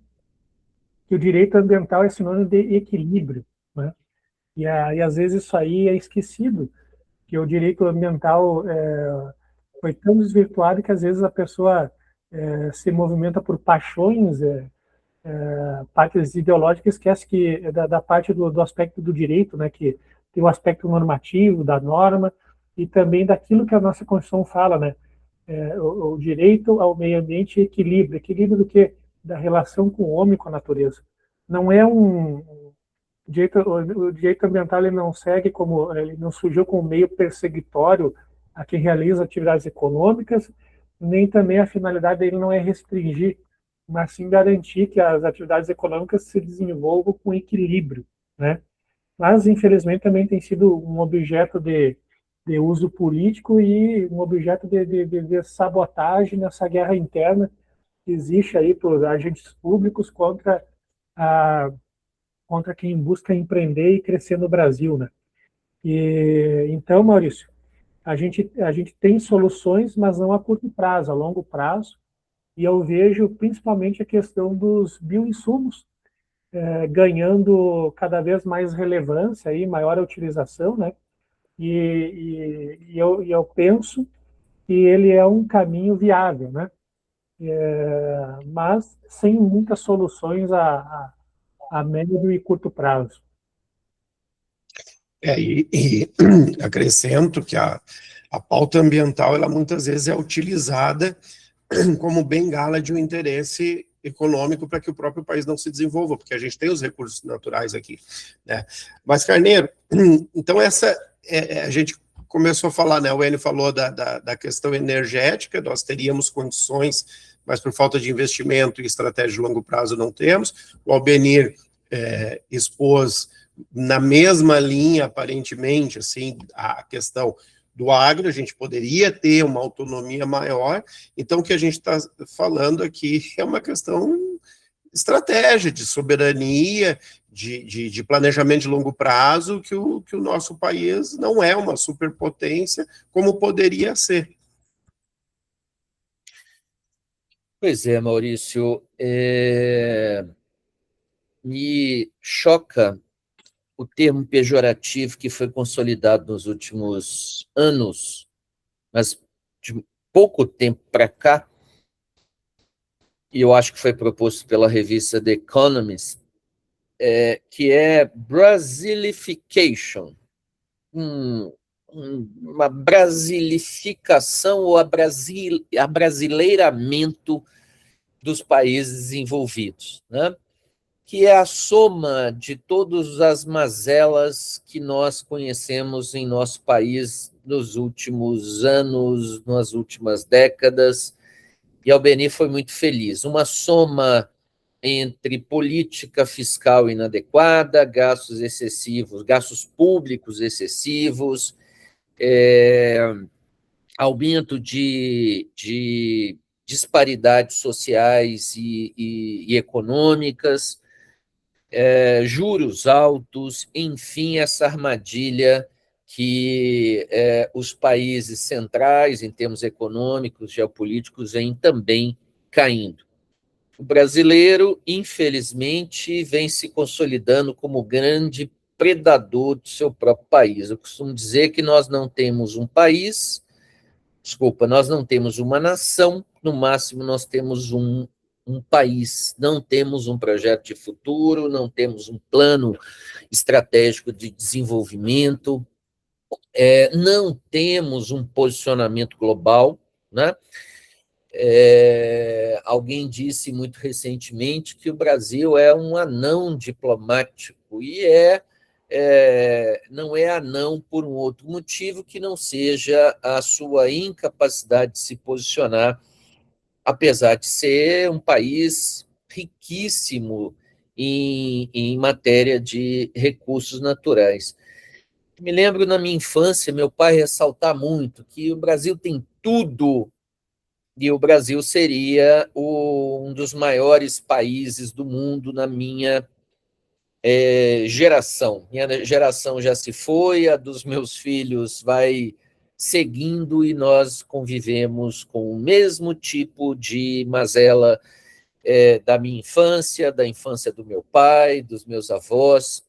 o direito ambiental é sinônimo de equilíbrio, né? E às vezes isso aí é esquecido, que o direito ambiental foi tão desvirtuado que às vezes a pessoa se movimenta por paixões, partes ideológicas, esquece que da parte do aspecto do direito, né, que tem o aspecto normativo da norma e também daquilo que a nossa Constituição fala, né, o direito ao meio ambiente e equilíbrio do que da relação com o homem e com a natureza. Não é o direito ambiental ele não segue como ele não surgiu como meio perseguitório a quem realiza atividades econômicas, nem também a finalidade dele não é restringir, mas sim garantir que as atividades econômicas se desenvolvam com equilíbrio, né? Mas, infelizmente, também tem sido um objeto de uso político e um objeto de sabotagem nessa guerra interna que existe aí por agentes públicos contra quem busca empreender e crescer no Brasil, né? E, então, Maurício, a gente tem soluções, mas não a curto prazo, a longo prazo, e eu vejo principalmente a questão dos bioinsumos ganhando cada vez mais relevância e maior utilização, né? E eu penso que ele é um caminho viável, né? Mas sem muitas soluções a médio e curto prazo. E acrescento que a pauta ambiental, ela muitas vezes é utilizada como bengala de um interesse econômico para que o próprio país não se desenvolva, porque a gente tem os recursos naturais aqui, né? Mas, Carneiro, então a gente começou a falar, né? O Enio falou da questão energética, nós teríamos condições, mas por falta de investimento e estratégia de longo prazo não temos. O Albenir expôs na mesma linha, aparentemente, assim, a questão do agro, a gente poderia ter uma autonomia maior, então o que a gente está falando aqui é uma questão de estratégia, de soberania, de planejamento de longo prazo, que o nosso país não é uma superpotência como poderia ser. Pois é, Maurício, me choca o termo pejorativo que foi consolidado nos últimos anos, mas de pouco tempo para cá, e eu acho que foi proposto pela revista The Economist, que é Brasilification, uma brasilificação ou abrasileiramento dos países desenvolvidos, né? Que é a soma de todas as mazelas que nós conhecemos em nosso país nos últimos anos, nas últimas décadas, e Albeni foi muito feliz. Uma soma entre política fiscal inadequada, gastos excessivos, gastos públicos excessivos, aumento de disparidades sociais e econômicas, juros altos, enfim, essa armadilha que os países centrais, em termos econômicos, geopolíticos, vêm também caindo. O brasileiro, infelizmente, vem se consolidando como grande predador do seu próprio país. Eu costumo dizer que nós não temos um país, Desculpa, nós não temos uma nação, no máximo nós temos um país, não temos um projeto de futuro, não temos um plano estratégico de desenvolvimento, não temos um posicionamento global, né? Alguém disse muito recentemente que o Brasil é um anão diplomático, e não é anão por um outro motivo que não seja a sua incapacidade de se posicionar, apesar de ser um país riquíssimo em matéria de recursos naturais. Me lembro, na minha infância, meu pai ressaltar muito que o Brasil tem tudo, e o Brasil seria um dos maiores países do mundo na minha geração. Minha geração já se foi, a dos meus filhos vai seguindo, e nós convivemos com o mesmo tipo de mazela da minha infância, da infância do meu pai, dos meus avós.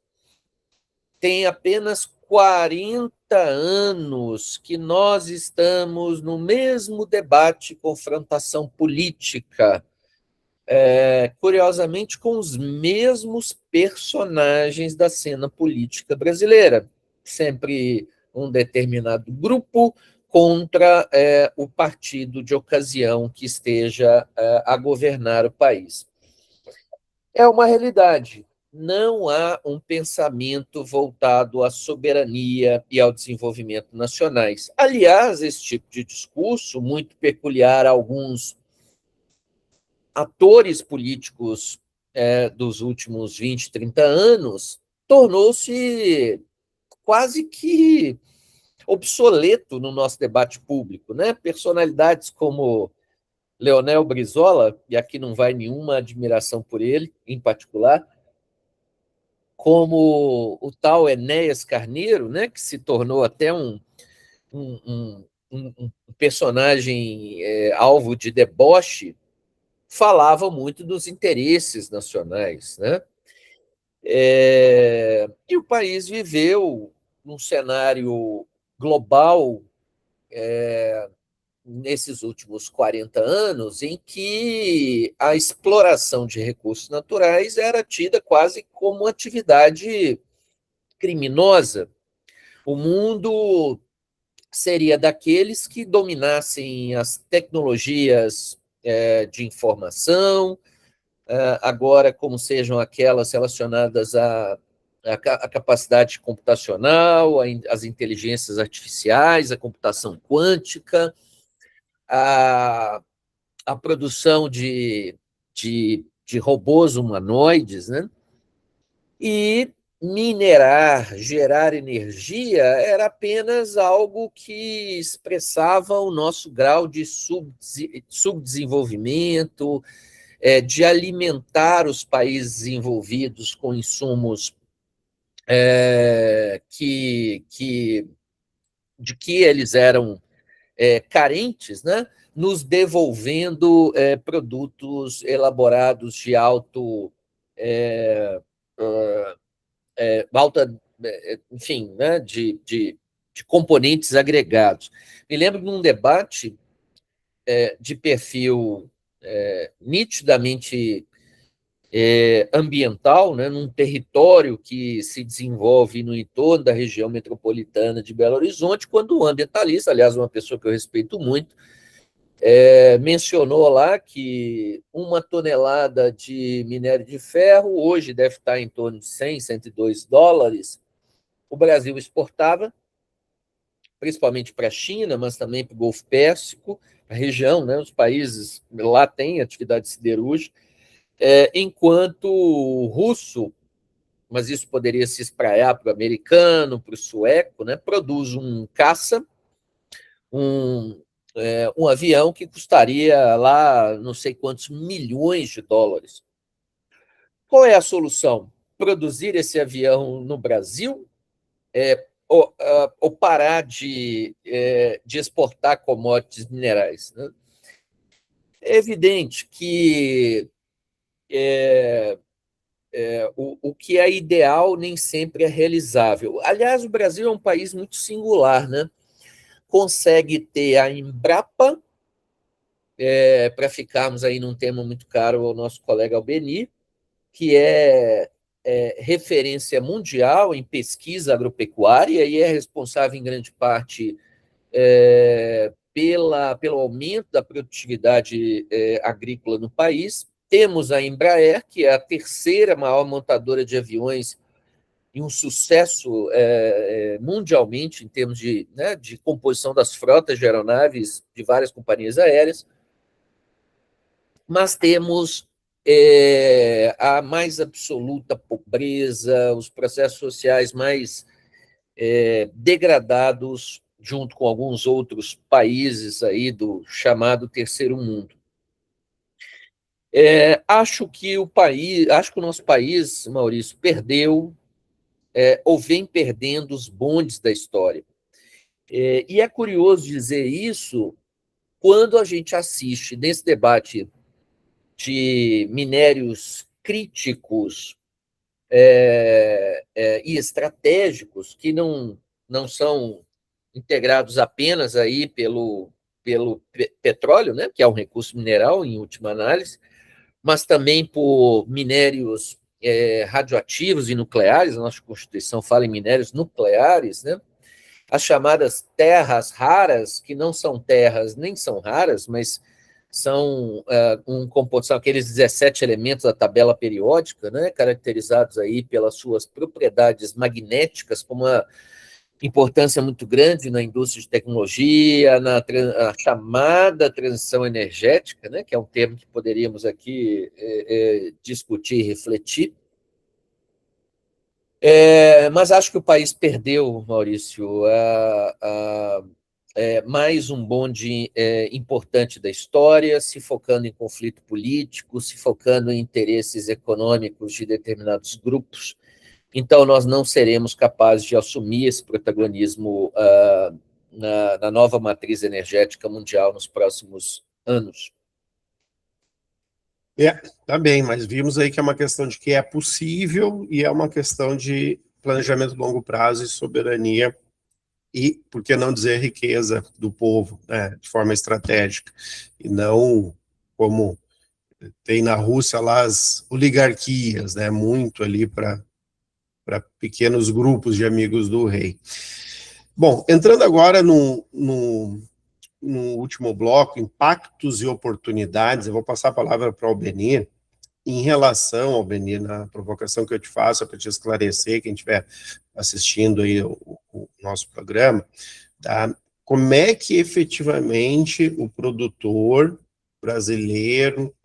Tem apenas 40 anos que nós estamos no mesmo debate, confrontação política, curiosamente com os mesmos personagens da cena política brasileira, sempre um determinado grupo contra o partido de ocasião que esteja a governar o país. É uma realidade. Não há um pensamento voltado à soberania e ao desenvolvimento nacionais. Aliás, esse tipo de discurso, muito peculiar a alguns atores políticos dos últimos 20, 30 anos, tornou-se quase que obsoleto no nosso debate público, né? Personalidades como Leonel Brizola, e aqui não vai nenhuma admiração por ele, em particular, como o tal Enéas Carneiro, né, que se tornou até um personagem alvo de deboche, falava muito dos interesses nacionais, né? E o país viveu num cenário global nesses últimos 40 anos, em que a exploração de recursos naturais era tida quase como atividade criminosa. O mundo seria daqueles que dominassem as tecnologias de informação, agora como sejam aquelas relacionadas à capacidade computacional, às inteligências artificiais, à computação quântica, à produção de robôs humanoides, né? E minerar, gerar energia, era apenas algo que expressava o nosso grau de subdesenvolvimento, de alimentar os países desenvolvidos com insumos de que eles eram carentes, né? Nos devolvendo produtos elaborados de alta, enfim, né? de componentes agregados. Me lembro de um debate de perfil nitidamente ambiental, né, num território que se desenvolve no entorno da região metropolitana de Belo Horizonte, quando o ambientalista, aliás, uma pessoa que eu respeito muito, mencionou lá que 1 tonelada de minério de ferro hoje deve estar em torno de 100, 102 dólares. O Brasil exportava, principalmente para a China, mas também para o Golfo Pérsico, a região, né, os países lá têm atividade siderúrgica, enquanto o russo, mas isso poderia se espraiar para o americano, para o sueco, né, produz um caça, um avião que custaria lá não sei quantos milhões de dólares. Qual é a solução? Produzir esse avião no Brasil? Ou parar de exportar commodities minerais? Né? É evidente que o que é ideal nem sempre é realizável. Aliás, o Brasil é um país muito singular, né? consegue ter a Embrapa, para ficarmos aí num tema muito caro ao nosso colega Albeni, que é referência mundial em pesquisa agropecuária e é responsável em grande parte pelo aumento da produtividade agrícola no país. Temos a Embraer, que é a terceira maior montadora de aviões e um sucesso mundialmente em termos de composição das frotas de aeronaves de várias companhias aéreas, mas temos a mais absoluta pobreza, os processos sociais mais degradados, junto com alguns outros países aí do chamado terceiro mundo. Acho que o nosso país, Maurício, perdeu ou vem perdendo os bondes da história. E é curioso dizer isso quando a gente assiste nesse debate de minérios críticos e estratégicos, que não são integrados apenas aí pelo petróleo, né, que é um recurso mineral, em última análise, mas também por minérios radioativos e nucleares. A nossa Constituição fala em minérios nucleares, né? As chamadas terras raras, que não são terras nem são raras, mas são são aqueles 17 elementos da tabela periódica, né, caracterizados aí pelas suas propriedades magnéticas, com uma importância muito grande na indústria de tecnologia, na chamada transição energética, né, que é um termo que poderíamos aqui discutir e refletir. Mas acho que o país perdeu, Maurício, mais um bonde importante da história, se focando em conflito político, se focando em interesses econômicos de determinados grupos. Então, nós não seremos capazes de assumir esse protagonismo na nova matriz energética mundial nos próximos anos. Tá bem, mas vimos aí que é uma questão de que é possível e é uma questão de planejamento a longo prazo e soberania e, por que não dizer, riqueza do povo, né, de forma estratégica, e não como tem na Rússia lá as oligarquias, né, muito ali para pequenos grupos de amigos do rei. Bom, entrando agora no último bloco, impactos e oportunidades, eu vou passar a palavra para o Albeni. Em relação, Albeni, na provocação que eu te faço, para te esclarecer, quem estiver assistindo aí o nosso programa, tá? Como é que efetivamente o produtor brasileiro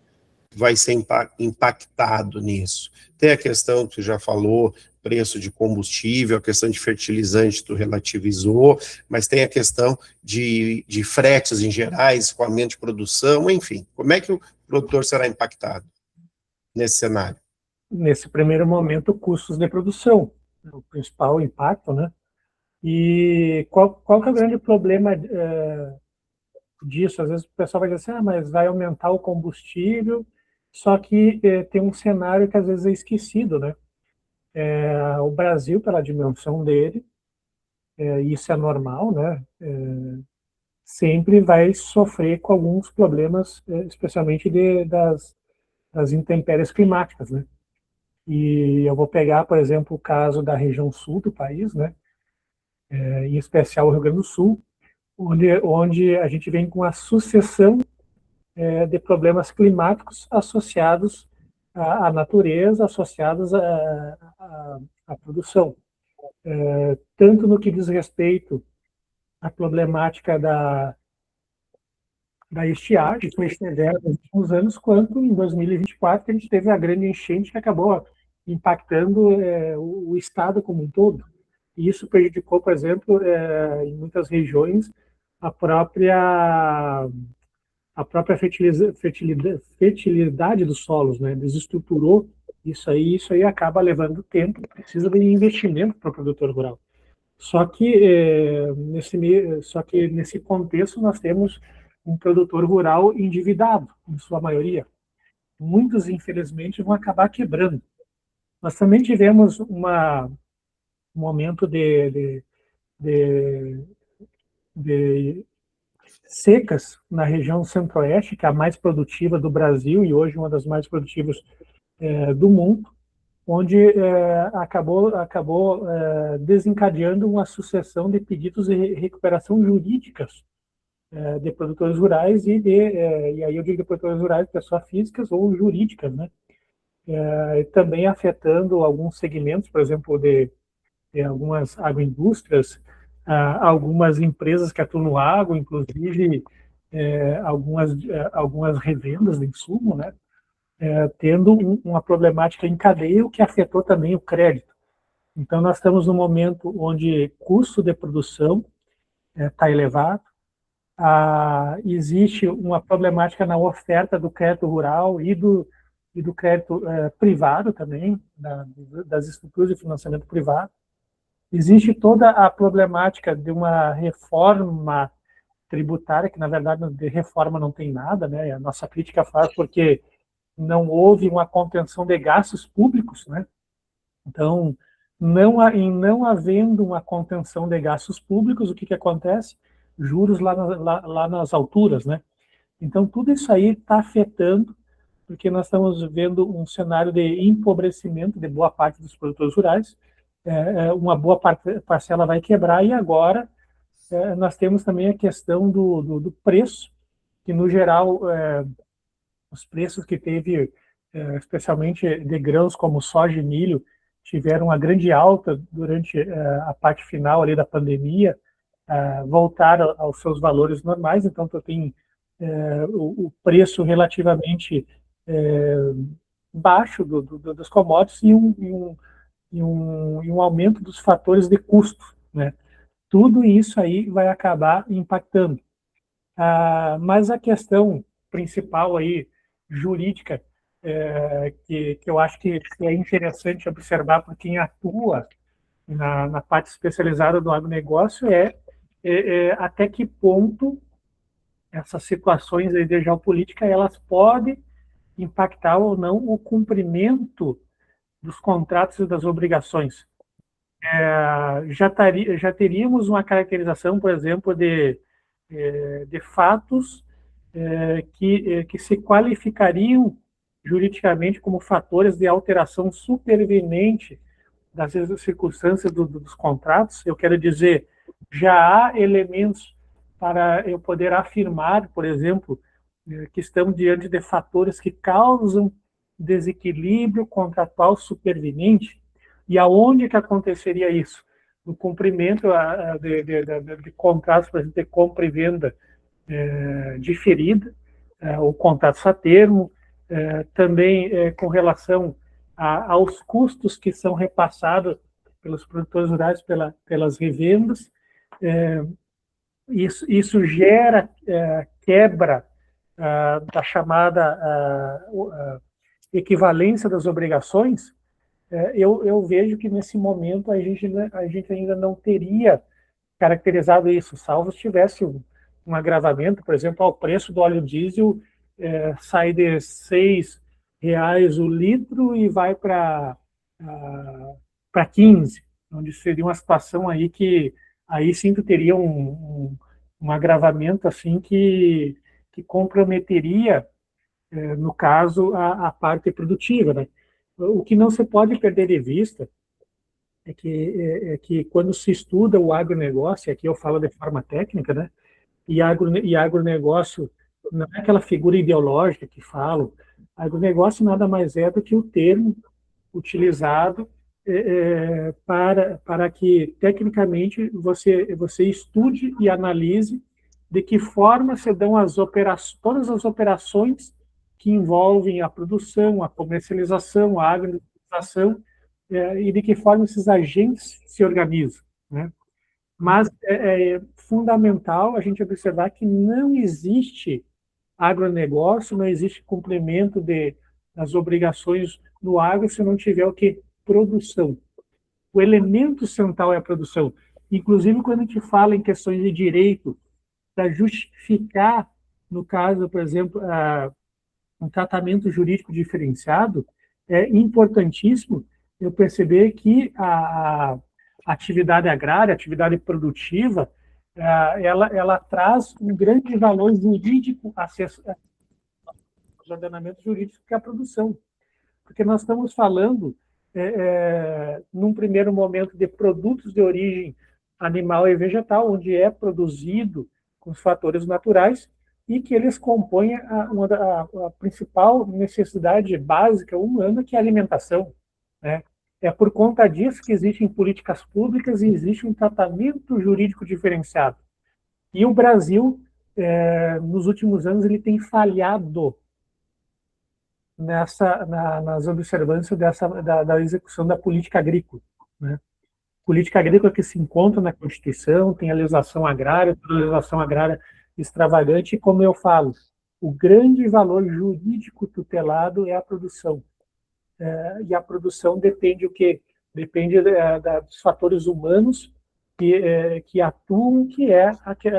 vai ser impactado nisso? Tem a questão que tu já falou, preço de combustível, a questão de fertilizante tu relativizou, mas tem a questão de fretes em geral, escoamento de produção, enfim. Como é que o produtor será impactado nesse cenário? Nesse primeiro momento, custos de produção, o principal impacto, né? E qual que é o grande problema disso? Às vezes o pessoal vai dizer assim, mas vai aumentar o combustível, só que tem um cenário que às vezes é esquecido, né? O Brasil, pela dimensão dele, isso é normal, né? Sempre vai sofrer com alguns problemas, especialmente das intempéries climáticas, né? E eu vou pegar, por exemplo, o caso da região sul do país, né? Em especial o Rio Grande do Sul, onde a gente vem com a sucessão de problemas climáticos associados à natureza, associados à produção. Tanto no que diz respeito à problemática da estiagem, que foi estendida nos últimos anos, quanto em 2024, que a gente teve a grande enchente que acabou impactando o estado como um todo. E isso prejudicou, por exemplo, em muitas regiões, a própria fertilidade dos solos, né? Desestruturou isso aí acaba levando tempo, precisa de investimento para o produtor rural. Só que nesse contexto nós temos um produtor rural endividado, em sua maioria. Muitos, infelizmente, vão acabar quebrando. Nós também tivemos um momento de de secas na região centro-oeste, que é a mais produtiva do Brasil e hoje uma das mais produtivas do mundo, onde acabou desencadeando uma sucessão de pedidos de recuperação jurídicas de produtores rurais e aí eu digo de produtores rurais, pessoas físicas ou jurídicas, né? Também afetando alguns segmentos, por exemplo, de algumas agroindústrias, algumas empresas que atuam no agro, inclusive algumas revendas de insumo, né? Tendo uma problemática em cadeia, o que afetou também o crédito. Então, nós estamos num momento onde custo de produção está elevado, existe uma problemática na oferta do crédito rural e do crédito privado também, das estruturas de financiamento privado. Existe toda a problemática de uma reforma tributária, que na verdade de reforma não tem nada, né? A nossa crítica faz porque não houve uma contenção de gastos públicos, né? Então, não havendo uma contenção de gastos públicos, o que acontece? Juros lá nas alturas, né? Então, tudo isso aí está afetando, porque nós estamos vendo um cenário de empobrecimento de boa parte dos produtores rurais, uma boa parcela vai quebrar, e agora nós temos também a questão do preço, que no geral os preços que teve, especialmente de grãos como soja e milho, tiveram uma grande alta durante a parte final ali da pandemia, voltaram aos seus valores normais, então tu tem o preço relativamente baixo dos commodities e um aumento dos fatores de custo, né? Tudo isso aí vai acabar impactando. Mas a questão principal aí, jurídica, que eu acho que é interessante observar por quem atua na parte especializada do agronegócio até que ponto essas situações aí de geopolítica elas podem impactar ou não o cumprimento dos contratos e das obrigações. Já teríamos uma caracterização, por exemplo, de fatos que se qualificariam juridicamente como fatores de alteração superveniente das circunstâncias dos contratos. Eu quero dizer, já há elementos para eu poder afirmar, por exemplo, que estamos diante de fatores que causam desequilíbrio contratual superveniente. E aonde que aconteceria isso? No cumprimento de contratos, por exemplo, de compra e venda diferida, ou contratos a termo, também com relação aos custos que são repassados pelos produtores rurais pelas revendas. Isso gera quebra da chamada equivalência das obrigações. Eu vejo que nesse momento a gente ainda não teria caracterizado isso, salvo se tivesse um agravamento, por exemplo, o preço do óleo diesel sai de R$6 o litro e vai para 15, onde seria uma situação aí que aí sim tu teria um agravamento assim que comprometeria, no caso, a parte produtiva, né? O que não se pode perder de vista é que quando se estuda o agronegócio, aqui eu falo de forma técnica, né? E agronegócio não é aquela figura ideológica que falo. Agronegócio nada mais é do que o termo utilizado para que, tecnicamente, você estude e analise de que forma se dão todas as operações que envolvem a produção, a comercialização, a agroindustrialização, e de que forma esses agentes se organizam, né? Mas é fundamental a gente observar que não existe agronegócio, não existe cumprimento das obrigações no agro se não tiver o quê? Produção. O elemento central é a produção. Inclusive, quando a gente fala em questões de direito, para justificar, no caso, por exemplo, um tratamento jurídico diferenciado, é importantíssimo eu perceber que a atividade agrária, a atividade produtiva, ela traz um grande valor jurídico aos ordenamentos jurídicos, que é a produção. Porque nós estamos falando, num primeiro momento, de produtos de origem animal e vegetal, onde é produzido com os fatores naturais, e que eles compõem a principal necessidade básica humana, que é a alimentação, né? É por conta disso que existem políticas públicas e existe um tratamento jurídico diferenciado. E o Brasil, nos últimos anos, ele tem falhado nas observâncias da execução da política agrícola, né? Política agrícola que se encontra na Constituição, tem a legislação agrária, toda a legislação agrária extravagante, e, como eu falo, o grande valor jurídico tutelado é a produção. E a produção depende o quê? Depende dos fatores humanos que atuam, que é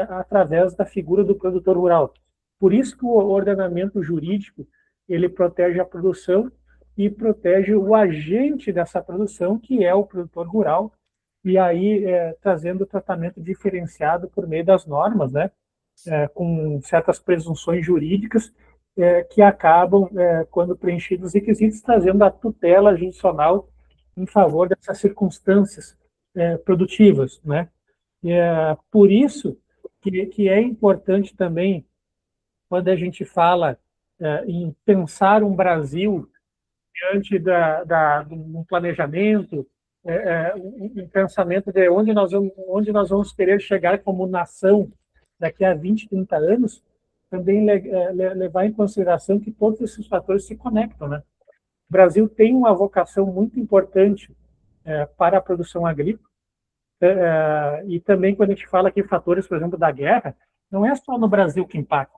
através da figura do produtor rural. Por isso que o ordenamento jurídico ele protege a produção e protege o agente dessa produção, que é o produtor rural, e aí trazendo tratamento diferenciado por meio das normas, né? Com certas presunções jurídicas que acabam, quando preenchidos os requisitos, trazendo a tutela judicial em favor dessas circunstâncias produtivas, né? Por isso que é importante também, quando a gente fala em pensar um Brasil diante de um planejamento, um pensamento de onde nós vamos querer chegar como nação daqui a 20, 30 anos, também levar em consideração que todos esses fatores se conectam, né? O Brasil tem uma vocação muito importante para a produção agrícola, e também quando a gente fala aqui fatores, por exemplo, da guerra, não é só no Brasil que impacta.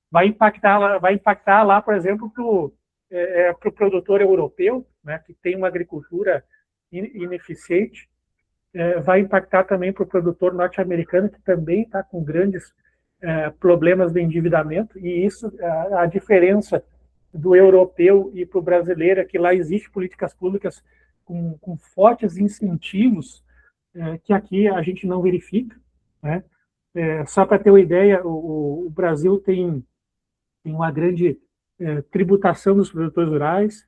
Vai impactar lá, por exemplo, para o produtor europeu, né, que tem uma agricultura ineficiente, vai impactar também para o produtor norte-americano, que também está com grandes problemas de endividamento, e isso, a diferença do europeu e para o brasileiro é que lá existe políticas públicas com fortes incentivos que aqui a gente não verifica, né? Só para ter uma ideia, o Brasil tem uma grande tributação dos produtores rurais,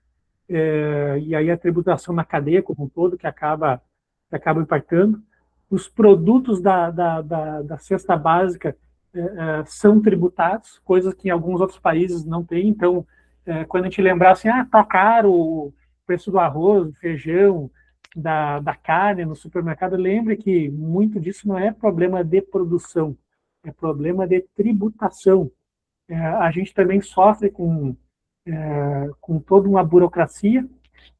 e aí a tributação na cadeia como um todo, que acaba impactando. Os produtos da cesta básica são tributados, coisas que em alguns outros países não tem. Então, quando a gente lembrar assim, tá caro o preço do arroz, do feijão, da carne no supermercado, lembre que muito disso não é problema de produção, é problema de tributação. A gente também sofre com toda uma burocracia.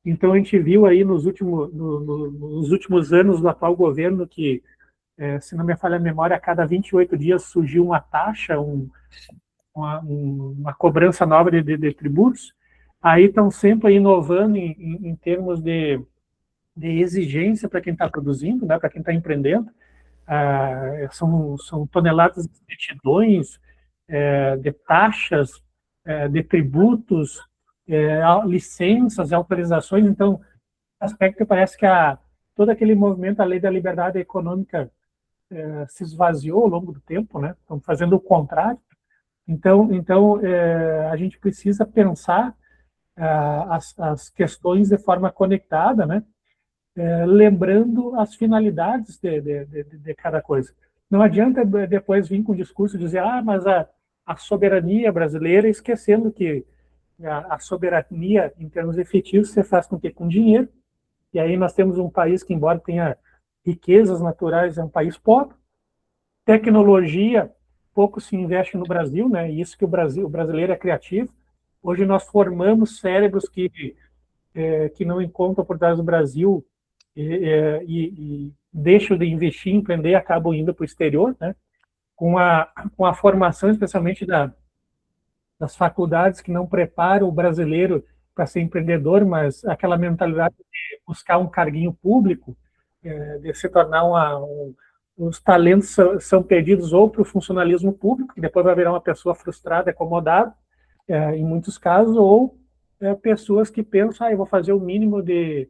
Então, a gente viu aí nos últimos anos do atual governo que, se não me falha a memória, a cada 28 dias surgiu uma taxa, uma cobrança nova de tributos. Aí estão sempre inovando em termos de exigência para quem está produzindo, né, para quem está empreendendo. São toneladas de certidões, de taxas, de tributos, licenças, autorizações. Então, aspecto parece que todo aquele movimento, a lei da liberdade econômica, se esvaziou ao longo do tempo, né? Estão fazendo o contrário. Então a gente precisa pensar as questões de forma conectada, né? Lembrando as finalidades de cada coisa. Não adianta depois vir com o discurso e dizer, mas a soberania brasileira, esquecendo que a soberania, em termos efetivos, você faz com que com dinheiro, e aí nós temos um país que, embora tenha riquezas naturais, é um país pobre. Tecnologia, pouco se investe no Brasil, né? E isso que o brasileiro é criativo. Hoje nós formamos cérebros que não encontram oportunidades no Brasil e deixam de investir, empreender, acabam indo para o exterior, né? Com a formação, especialmente das faculdades, que não preparam o brasileiro para ser empreendedor, mas aquela mentalidade de buscar um carguinho público, de se tornar os talentos são perdidos ou para o funcionalismo público, que depois vai virar uma pessoa frustrada, acomodada, em muitos casos, ou pessoas que pensam, eu vou fazer o mínimo que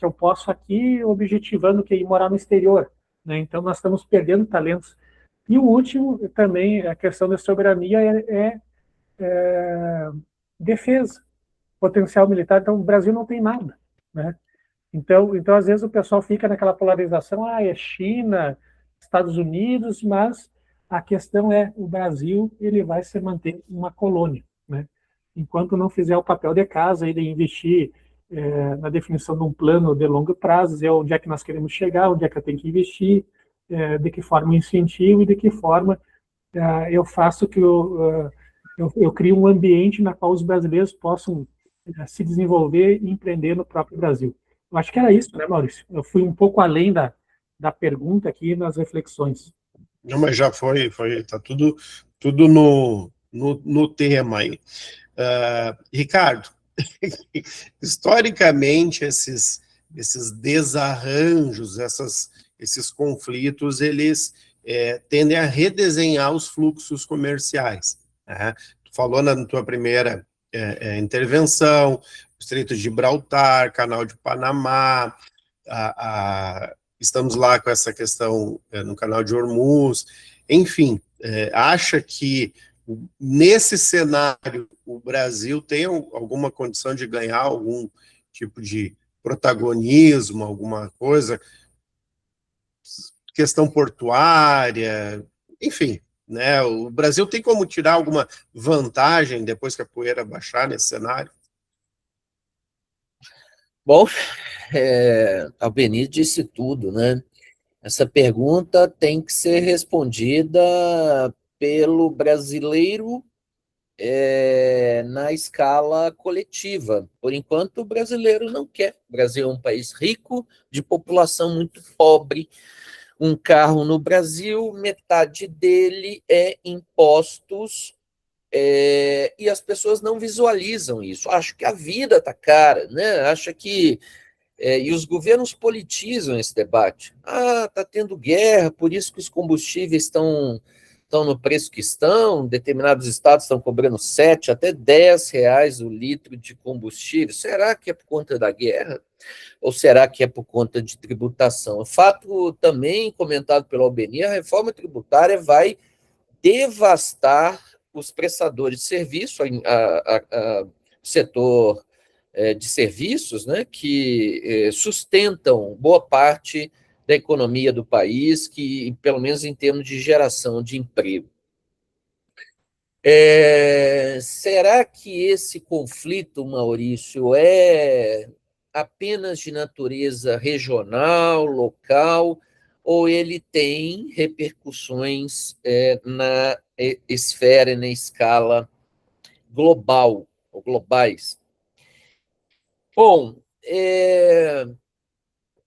eu posso aqui, objetivando que ir morar no exterior. né? Então, nós estamos perdendo talentos. E o último, também, a questão da soberania é defesa, potencial militar. Então, o Brasil não tem nada, né? Então, às vezes o pessoal fica naquela polarização, é China, Estados Unidos, mas a questão é, o Brasil, ele vai se manter uma colônia, né? Enquanto não fizer o papel de casa, ele investir na definição de um plano de longo prazo, dizer onde é que nós queremos chegar, onde é que eu tenho que investir, de que forma eu incentivo e de que forma eu faço que eu crio um ambiente na qual os brasileiros possam se desenvolver e empreender no próprio Brasil. Eu acho que era isso, né, Maurício? Eu fui um pouco além da pergunta aqui nas reflexões. Não, mas já tá tudo no tema aí. Ricardo, historicamente, esses desarranjos, esses conflitos, eles tendem a redesenhar os fluxos comerciais, né? Tu falou na tua primeira intervenção, o Estreito de Gibraltar, Canal de Panamá, estamos lá com essa questão no Canal de Hormuz, enfim, acha que nesse cenário o Brasil tem alguma condição de ganhar algum tipo de protagonismo, alguma coisa, questão portuária, enfim, né? O Brasil tem como tirar alguma vantagem depois que a poeira baixar nesse cenário? Bom, Albeni disse tudo, né? Essa pergunta tem que ser respondida pelo brasileiro na escala coletiva. Por enquanto, o brasileiro não quer. O Brasil é um país rico, de população muito pobre. Um carro no Brasil, metade dele é impostos, e as pessoas não visualizam isso. Acho que a vida está cara, né? Acha que e os governos politizam esse debate. Está tendo guerra, por isso que os combustíveis estão no preço que estão, determinados estados estão cobrando 7 até 10 reais o litro de combustível. Será que é por conta da guerra? Ou será que é por conta de tributação? O fato também comentado pelo Albeni, a reforma tributária vai devastar os prestadores de serviço, o setor de serviços, né, que sustentam boa parte da economia do país, que, pelo menos em termos de geração de emprego. Será que esse conflito, Maurício, é apenas de natureza regional, local, ou ele tem repercussões na esfera e na escala global, ou globais? Bom,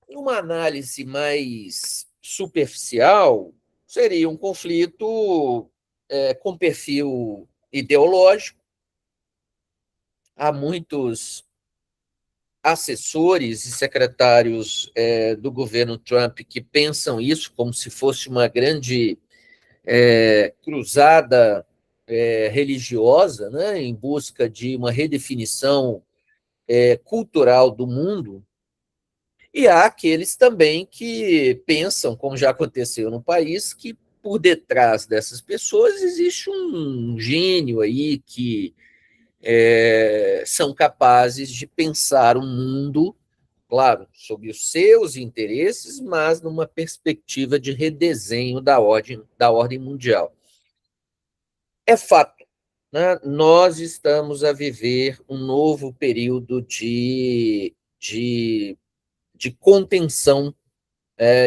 uma análise mais superficial seria um conflito com perfil ideológico. Há muitos assessores e secretários do governo Trump que pensam isso como se fosse uma grande cruzada religiosa, né, em busca de uma redefinição cultural do mundo. E há aqueles também que pensam, como já aconteceu no país, que por detrás dessas pessoas existe um gênio aí que são capazes de pensar um mundo, claro, sob os seus interesses, mas numa perspectiva de redesenho da ordem mundial. É fato, né? Nós estamos a viver um novo período de contenção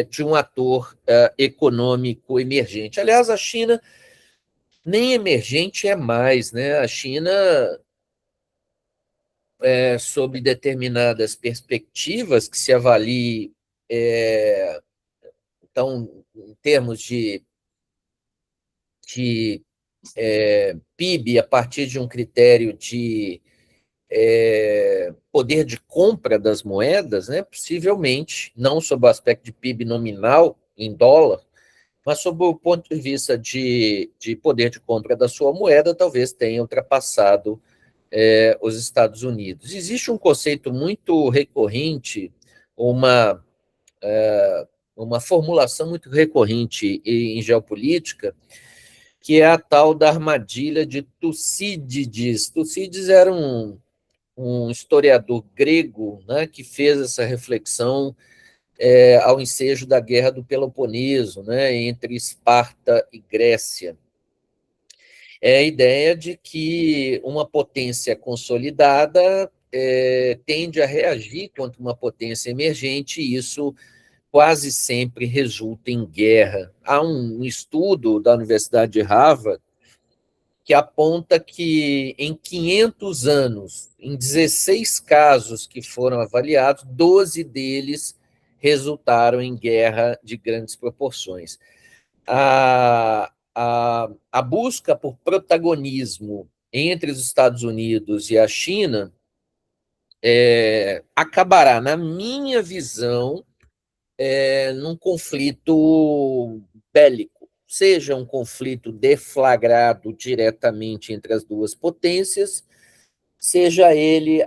de um ator econômico emergente. Aliás, a China nem emergente é mais, né? A China, sob determinadas perspectivas que se avalie, então, em termos de PIB, a partir de um critério de poder de compra das moedas, né, possivelmente, não sob o aspecto de PIB nominal em dólar, mas sob o ponto de vista de poder de compra da sua moeda, talvez tenha ultrapassado os Estados Unidos. Existe um conceito muito recorrente, uma uma formulação muito recorrente em geopolítica, que é a tal da armadilha de Tucídides. Tucídides era um historiador grego, né, que fez essa reflexão ao ensejo da Guerra do Peloponeso, né, entre Esparta e Grécia. É a ideia de que uma potência consolidada tende a reagir contra uma potência emergente, e isso quase sempre resulta em guerra. Há um estudo da Universidade de Harvard que aponta que em 500 anos, em 16 casos que foram avaliados, 12 deles resultaram em guerra de grandes proporções. A busca por protagonismo entre os Estados Unidos e a China acabará, na minha visão, num conflito bélico, seja um conflito deflagrado diretamente entre as duas potências, seja ele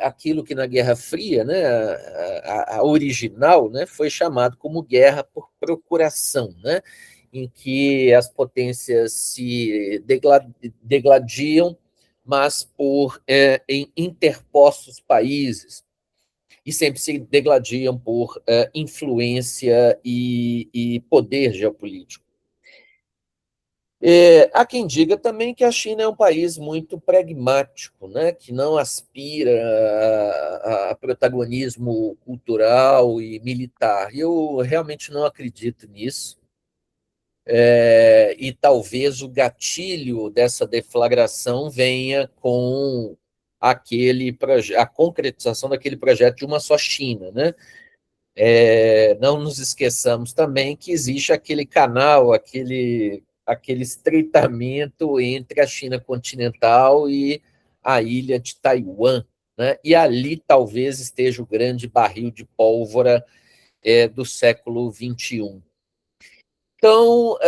aquilo que na Guerra Fria, né, a original, né, foi chamado como guerra por procuração, né, em que as potências se degladiam, mas por em interpostos países, e sempre se degladiam por influência e poder geopolítico. Há quem diga também que a China é um país muito pragmático, né, que não aspira a protagonismo cultural e militar. Eu realmente não acredito nisso. E talvez o gatilho dessa deflagração venha com a concretização daquele projeto de uma só China, né? Não nos esqueçamos também que existe aquele canal, aquele estreitamento entre a China continental e a ilha de Taiwan, né? E ali talvez esteja o grande barril de pólvora do século XXI. Então,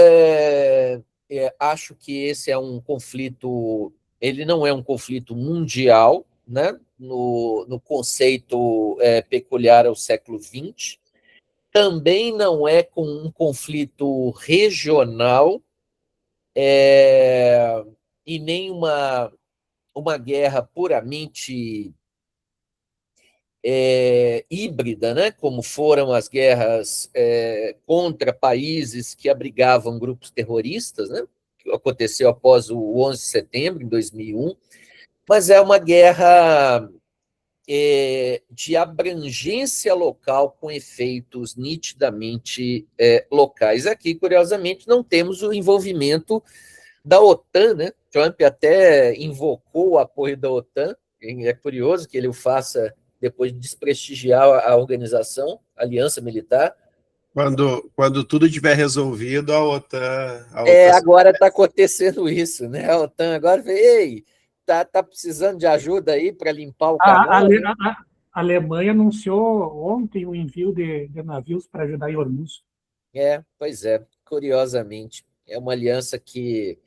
acho que esse é um conflito, ele não é um conflito mundial, né? No conceito peculiar ao século XX, também não é com um conflito regional e nem uma guerra puramente híbrida, né, como foram as guerras contra países que abrigavam grupos terroristas, né, que aconteceu após o 11 de setembro, em 2001, mas é uma guerra de abrangência local com efeitos nitidamente locais. Aqui, curiosamente, não temos o envolvimento da OTAN, né? Trump até invocou o apoio da OTAN, é curioso que ele o faça depois de desprestigiar a organização, a aliança militar. Quando tudo estiver resolvido, a OTAN... Agora está acontecendo isso, né? A OTAN agora vê, ei, tá precisando de ajuda aí para limpar o canal? A Alemanha anunciou ontem o envio de navios para ajudar em Hormuz. Pois é, curiosamente. É uma aliança que...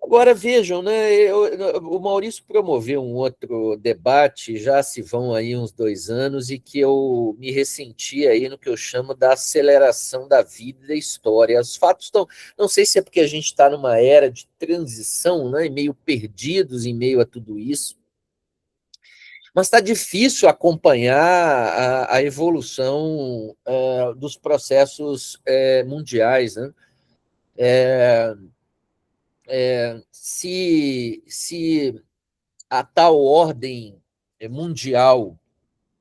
Agora, vejam, né, o Maurício promoveu um outro debate, já se vão aí uns 2 anos, e que eu me ressenti aí no que eu chamo da aceleração da vida e da história. Os fatos estão... Não sei se é porque a gente está numa era de transição, né, meio perdidos em meio a tudo isso, mas está difícil acompanhar a evolução dos processos mundiais, né? Se a tal ordem mundial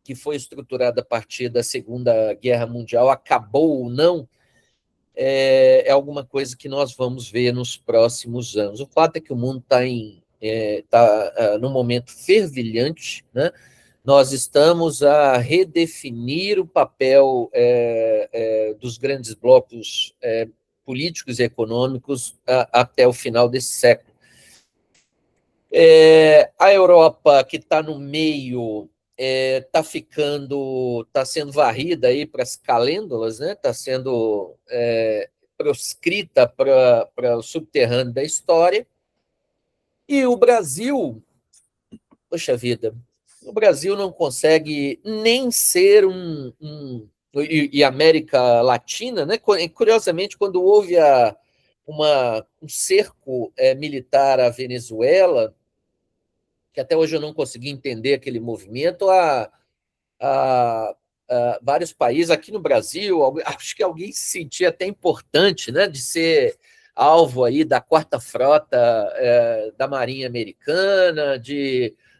que foi estruturada a partir da Segunda Guerra Mundial acabou ou não, é alguma coisa que nós vamos ver nos próximos anos. O fato é que o mundo está num momento fervilhante, né? Nós estamos a redefinir o papel dos grandes blocos políticos e econômicos até o final desse século. A Europa, que está no meio, está sendo varrida aí para as calêndulas, né? Está sendo proscrita para o subterrâneo da história. E o Brasil, poxa vida, o Brasil não consegue nem ser e América Latina, né? Curiosamente, quando houve um cerco militar à Venezuela, que até hoje eu não consegui entender aquele movimento, a vários países, aqui no Brasil, acho que alguém se sentia até importante, né, de ser alvo aí da quarta frota da Marinha Americana,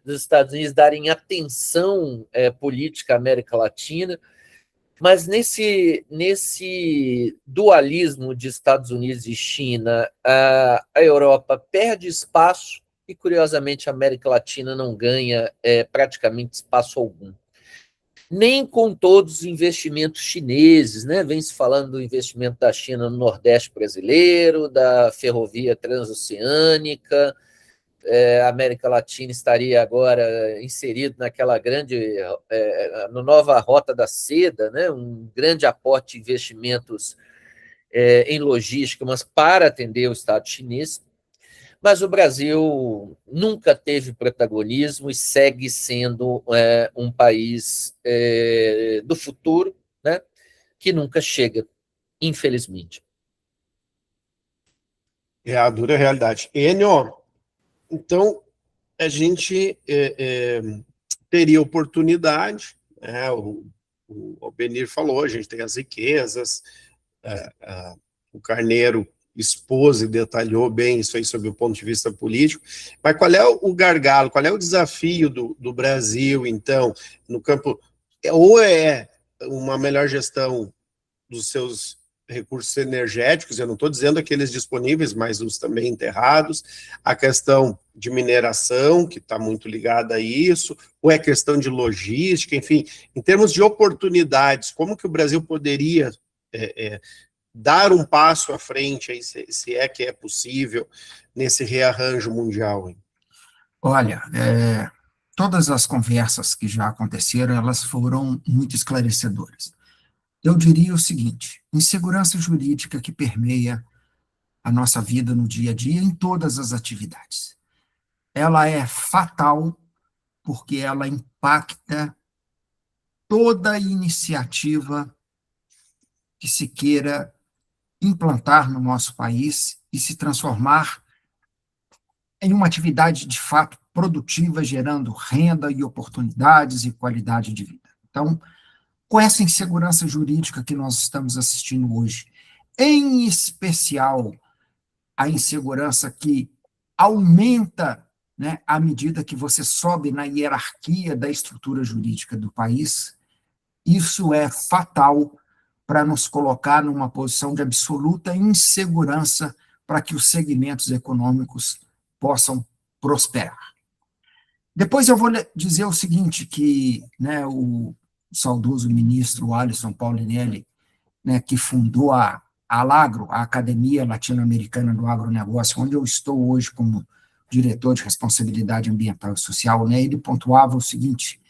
dos Estados Unidos darem atenção política à América Latina, mas nesse dualismo de Estados Unidos e China, a Europa perde espaço e, curiosamente, a América Latina não ganha praticamente espaço algum. Nem com todos os investimentos chineses, né? Vem se falando do investimento da China no Nordeste brasileiro, da ferrovia transoceânica. A América Latina estaria agora inserido naquela na nova Rota da Seda, né? Um grande aporte de investimentos em logística, mas para atender o Estado chinês. Mas o Brasil nunca teve protagonismo e segue sendo um país do futuro, né, que nunca chega, infelizmente. É a dura realidade. Enio, então, a gente teria oportunidade, né, o Albenir falou, a gente tem as riquezas, o Carneiro expôs e detalhou bem isso aí sob o ponto de vista político, mas qual é o gargalo, qual é o desafio do Brasil, então, no campo, ou é uma melhor gestão dos seus recursos energéticos, eu não estou dizendo aqueles disponíveis, mas os também enterrados, a questão de mineração, que está muito ligada a isso, ou é questão de logística, enfim, em termos de oportunidades, como que o Brasil poderia dar um passo à frente, aí, se é que é possível, nesse rearranjo mundial? Hein? Olha, todas as conversas que já aconteceram, elas foram muito esclarecedoras. Eu diria o seguinte: insegurança jurídica que permeia a nossa vida no dia a dia, em todas as atividades. Ela é fatal porque ela impacta toda iniciativa que se queira implantar no nosso país e se transformar em uma atividade de fato produtiva, gerando renda e oportunidades e qualidade de vida. Então, com essa insegurança jurídica que nós estamos assistindo hoje, em especial a insegurança que aumenta, né, à medida que você sobe na hierarquia da estrutura jurídica do país, isso é fatal para nos colocar numa posição de absoluta insegurança para que os segmentos econômicos possam prosperar. Depois eu vou dizer o seguinte, que, né, o saudoso ministro Alisson Paulinelli, né, que fundou a Alagro, a Academia Latino-Americana do Agronegócio, onde eu estou hoje como diretor de responsabilidade ambiental e social, né, ele pontuava o seguinte,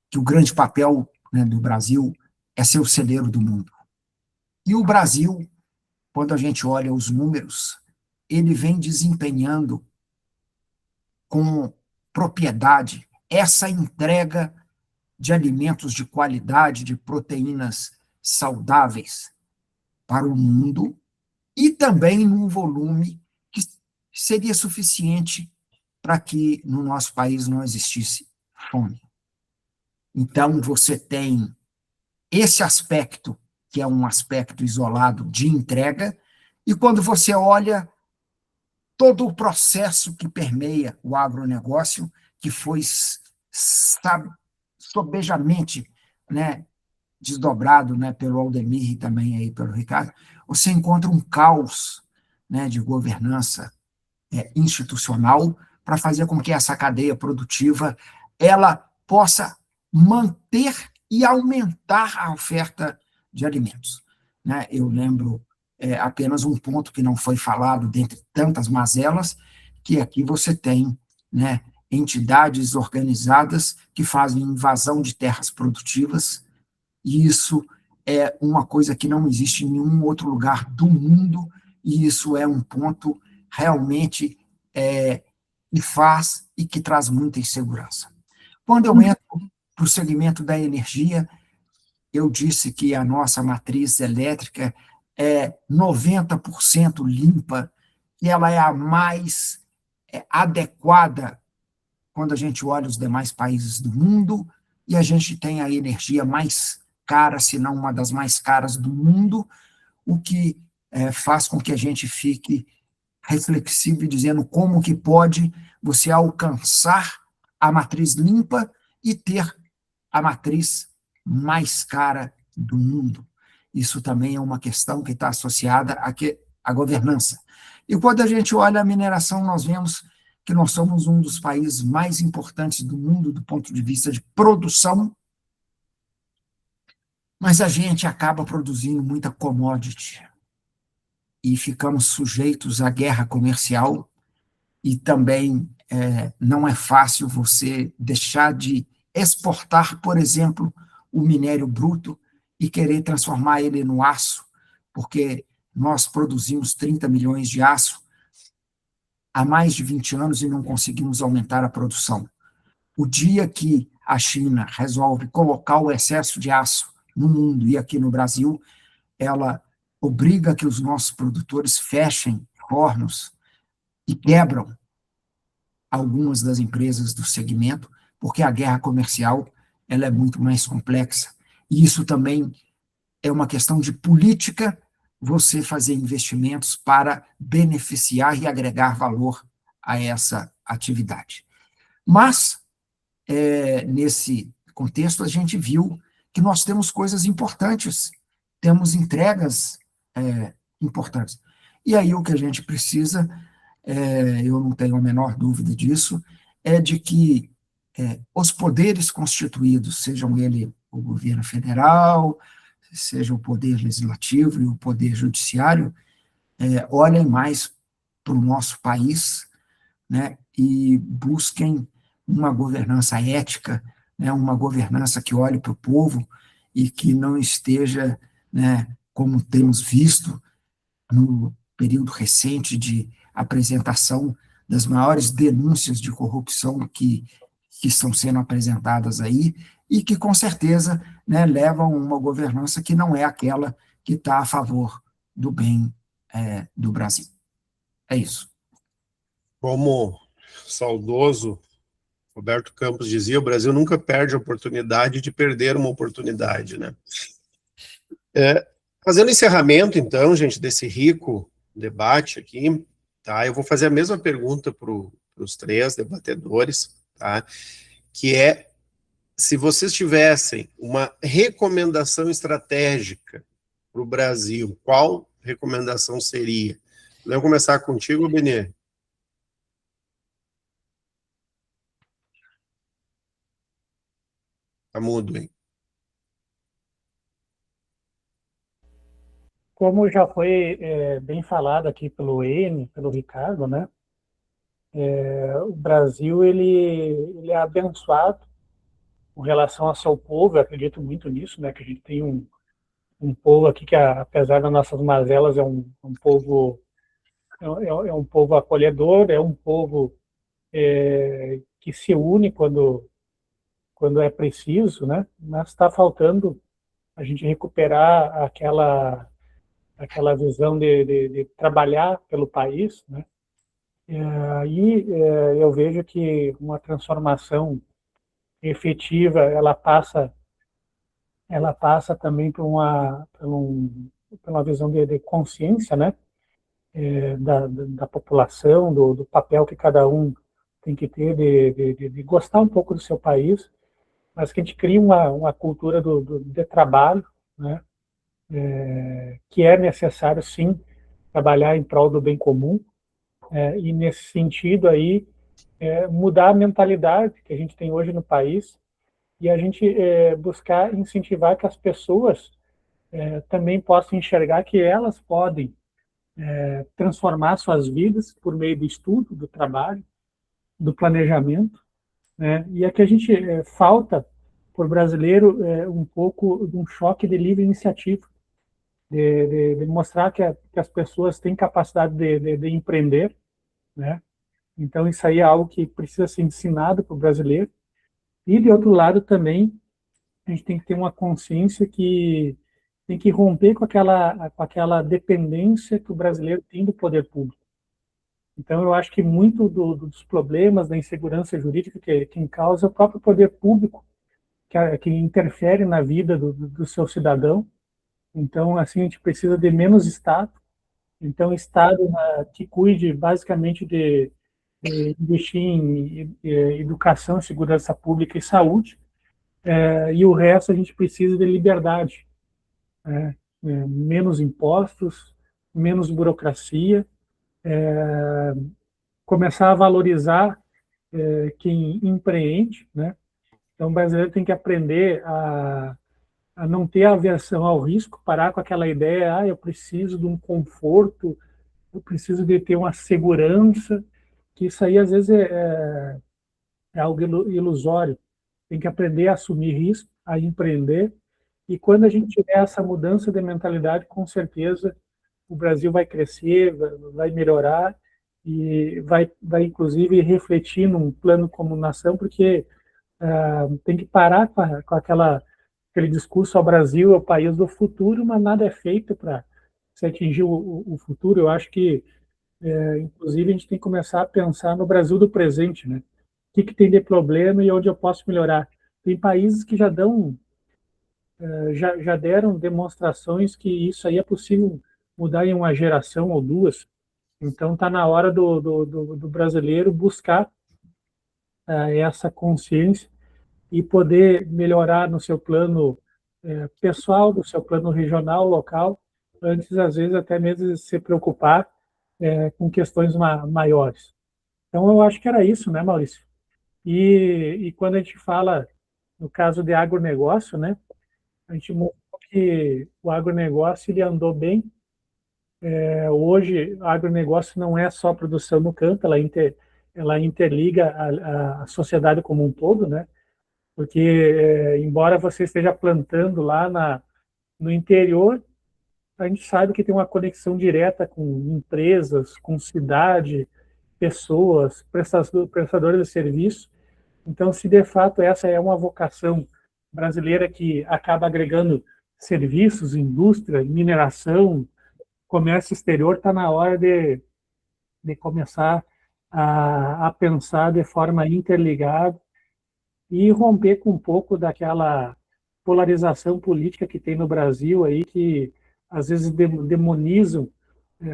que o grande papel, né, do Brasil é ser o celeiro do mundo. E o Brasil, quando a gente olha os números, ele vem desempenhando com propriedade essa entrega de alimentos de qualidade, de proteínas saudáveis para o mundo, e também num volume que seria suficiente para que no nosso país não existisse fome. Então, você tem esse aspecto, que é um aspecto isolado de entrega, e quando você olha todo o processo que permeia o agronegócio, que foi sobejamente, né, desdobrado, né, pelo Aldemir e também aí pelo Ricardo, você encontra um caos, né, de governança institucional para fazer com que essa cadeia produtiva ela possa manter e aumentar a oferta de alimentos. Né? Eu lembro apenas um ponto que não foi falado dentre tantas mazelas, que aqui você tem, né, entidades organizadas que fazem invasão de terras produtivas, e isso é uma coisa que não existe em nenhum outro lugar do mundo, e isso é um ponto realmente que faz e que traz muita insegurança. Quando eu entro para o segmento da energia, eu disse que a nossa matriz elétrica é 90% limpa, e ela é a mais adequada quando a gente olha os demais países do mundo, e a gente tem a energia mais cara, se não uma das mais caras do mundo, o que faz com que a gente fique reflexivo e dizendo como que pode você alcançar a matriz limpa e ter a matriz mais cara do mundo. Isso também é uma questão que está associada à governança. E quando a gente olha a mineração, nós vemos que nós somos um dos países mais importantes do mundo do ponto de vista de produção, mas a gente acaba produzindo muita commodity e ficamos sujeitos à guerra comercial, e também não é fácil você deixar de exportar, por exemplo, o minério bruto e querer transformar ele no aço, porque nós produzimos 30 milhões de aço há mais de 20 anos e não conseguimos aumentar a produção. O dia que a China resolve colocar o excesso de aço no mundo e aqui no Brasil, ela obriga que os nossos produtores fechem fornos e quebram algumas das empresas do segmento, porque a guerra comercial ela é muito mais complexa. E isso também é uma questão de política, você fazer investimentos para beneficiar e agregar valor a essa atividade. Mas, nesse contexto, a gente viu que nós temos coisas importantes, temos entregas importantes. E aí o que a gente precisa, eu não tenho a menor dúvida disso, é de que os poderes constituídos, sejam ele o governo federal, seja o poder legislativo e o poder judiciário, olhem mais para o nosso país, né, e busquem uma governança ética, né, uma governança que olhe para o povo e que não esteja, né, como temos visto no período recente de apresentação das maiores denúncias de corrupção que estão sendo apresentadas aí, e que, com certeza, né, levam a uma governança que não é aquela que está a favor do bem do Brasil. É isso. Como saudoso Roberto Campos dizia, o Brasil nunca perde a oportunidade de perder uma oportunidade, né? Fazendo encerramento, então, gente, desse rico debate aqui, tá? Eu vou fazer a mesma pergunta para os três debatedores, tá? Que é, se vocês tivessem uma recomendação estratégica para o Brasil, qual recomendação seria? Vamos começar contigo, Benê. Tá mudo, hein? Como já foi bem falado aqui pelo Enio, pelo Ricardo, né? O Brasil ele é abençoado com relação ao seu povo. Eu acredito muito nisso, né? Que a gente tem um povo aqui que, apesar das nossas mazelas, é um povo um povo acolhedor, é um povo que se une quando é preciso, né? Mas está faltando a gente recuperar aquela visão de trabalhar pelo país, né? Aí eu vejo que uma transformação efetiva ela passa também por uma visão de consciência, né? Da população, do papel que cada um tem que ter de gostar um pouco do seu país, mas que a gente crie uma cultura de trabalho, né? Que é necessário, sim, trabalhar em prol do bem comum, e nesse sentido aí, mudar a mentalidade que a gente tem hoje no país e a gente buscar incentivar que as pessoas também possam enxergar que elas podem transformar suas vidas por meio do estudo, do trabalho, do planejamento, né? E aqui a gente falta, por brasileiro, um pouco de um choque de livre iniciativa, de mostrar que as pessoas têm capacidade de empreender, né? Então, isso aí é algo que precisa ser ensinado para o brasileiro. E, de outro lado, também, a gente tem que ter uma consciência que tem que romper com aquela dependência que o brasileiro tem do poder público. Então, eu acho que muito dos problemas da insegurança jurídica que quem causa é o próprio poder público, que interfere na vida do seu cidadão. Então, assim, a gente precisa de menos Estado. Então, Estado que cuide basicamente de investir em educação, segurança pública e saúde, e o resto a gente precisa de liberdade, menos impostos, menos burocracia, começar a valorizar quem empreende, né? Então, o brasileiro tem que aprender a não ter aversão ao risco, parar com aquela ideia, eu preciso de um conforto, eu preciso de ter uma segurança, que isso aí às vezes é algo ilusório. Tem que aprender a assumir risco, a empreender, e quando a gente tiver essa mudança de mentalidade, com certeza o Brasil vai crescer, vai melhorar, e vai inclusive refletir num plano como nação, porque tem que parar com aquele discurso: ao Brasil é o país do futuro, mas nada é feito para se atingir o futuro. Eu acho que, inclusive, a gente tem que começar a pensar no Brasil do presente, né? O que tem de problema e onde eu posso melhorar. Tem países que já deram demonstrações que isso aí é possível mudar em uma geração ou duas. Então, está na hora do brasileiro buscar essa consciência e poder melhorar no seu plano pessoal, no seu plano regional, local, antes, às vezes, até mesmo de se preocupar com questões maiores. Então, eu acho que era isso, né, Maurício? E quando a gente fala, no caso de agronegócio, né, a gente mostrou que o agronegócio ele andou bem. Hoje, o agronegócio não é só produção no campo, ela interliga a sociedade como um todo, né? Porque, embora você esteja plantando lá no interior, a gente sabe que tem uma conexão direta com empresas, com cidade, pessoas, prestadores de serviço. Então, se de fato essa é uma vocação brasileira que acaba agregando serviços, indústria, mineração, comércio exterior, está na hora de começar a pensar de forma interligada e romper com um pouco daquela polarização política que tem no Brasil aí, que às vezes demonizam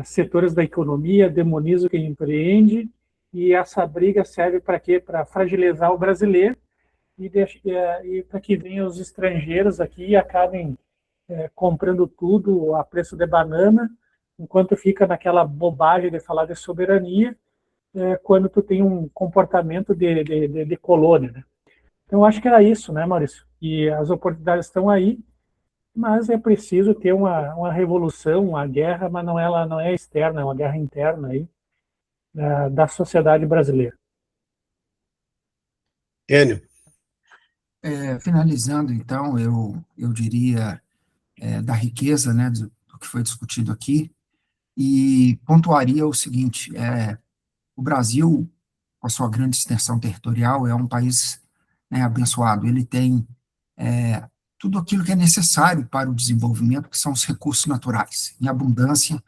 setores da economia, demonizam quem empreende, e essa briga serve para quê? Para fragilizar o brasileiro e para que venham os estrangeiros aqui e acabem comprando tudo a preço de banana, enquanto fica naquela bobagem de falar de soberania, quando tu tem um comportamento de colônia, né? Então, eu acho que era isso, né, Maurício? E as oportunidades estão aí, mas é preciso ter uma revolução, uma guerra, mas ela não é externa, é uma guerra interna aí, da sociedade brasileira. Enio. Finalizando, então, eu diria da riqueza, né, do que foi discutido aqui, e pontuaria o seguinte: o Brasil, com a sua grande extensão territorial, é um país, né, abençoado. Ele tem tudo aquilo que é necessário para o desenvolvimento, que são os recursos naturais, em abundância.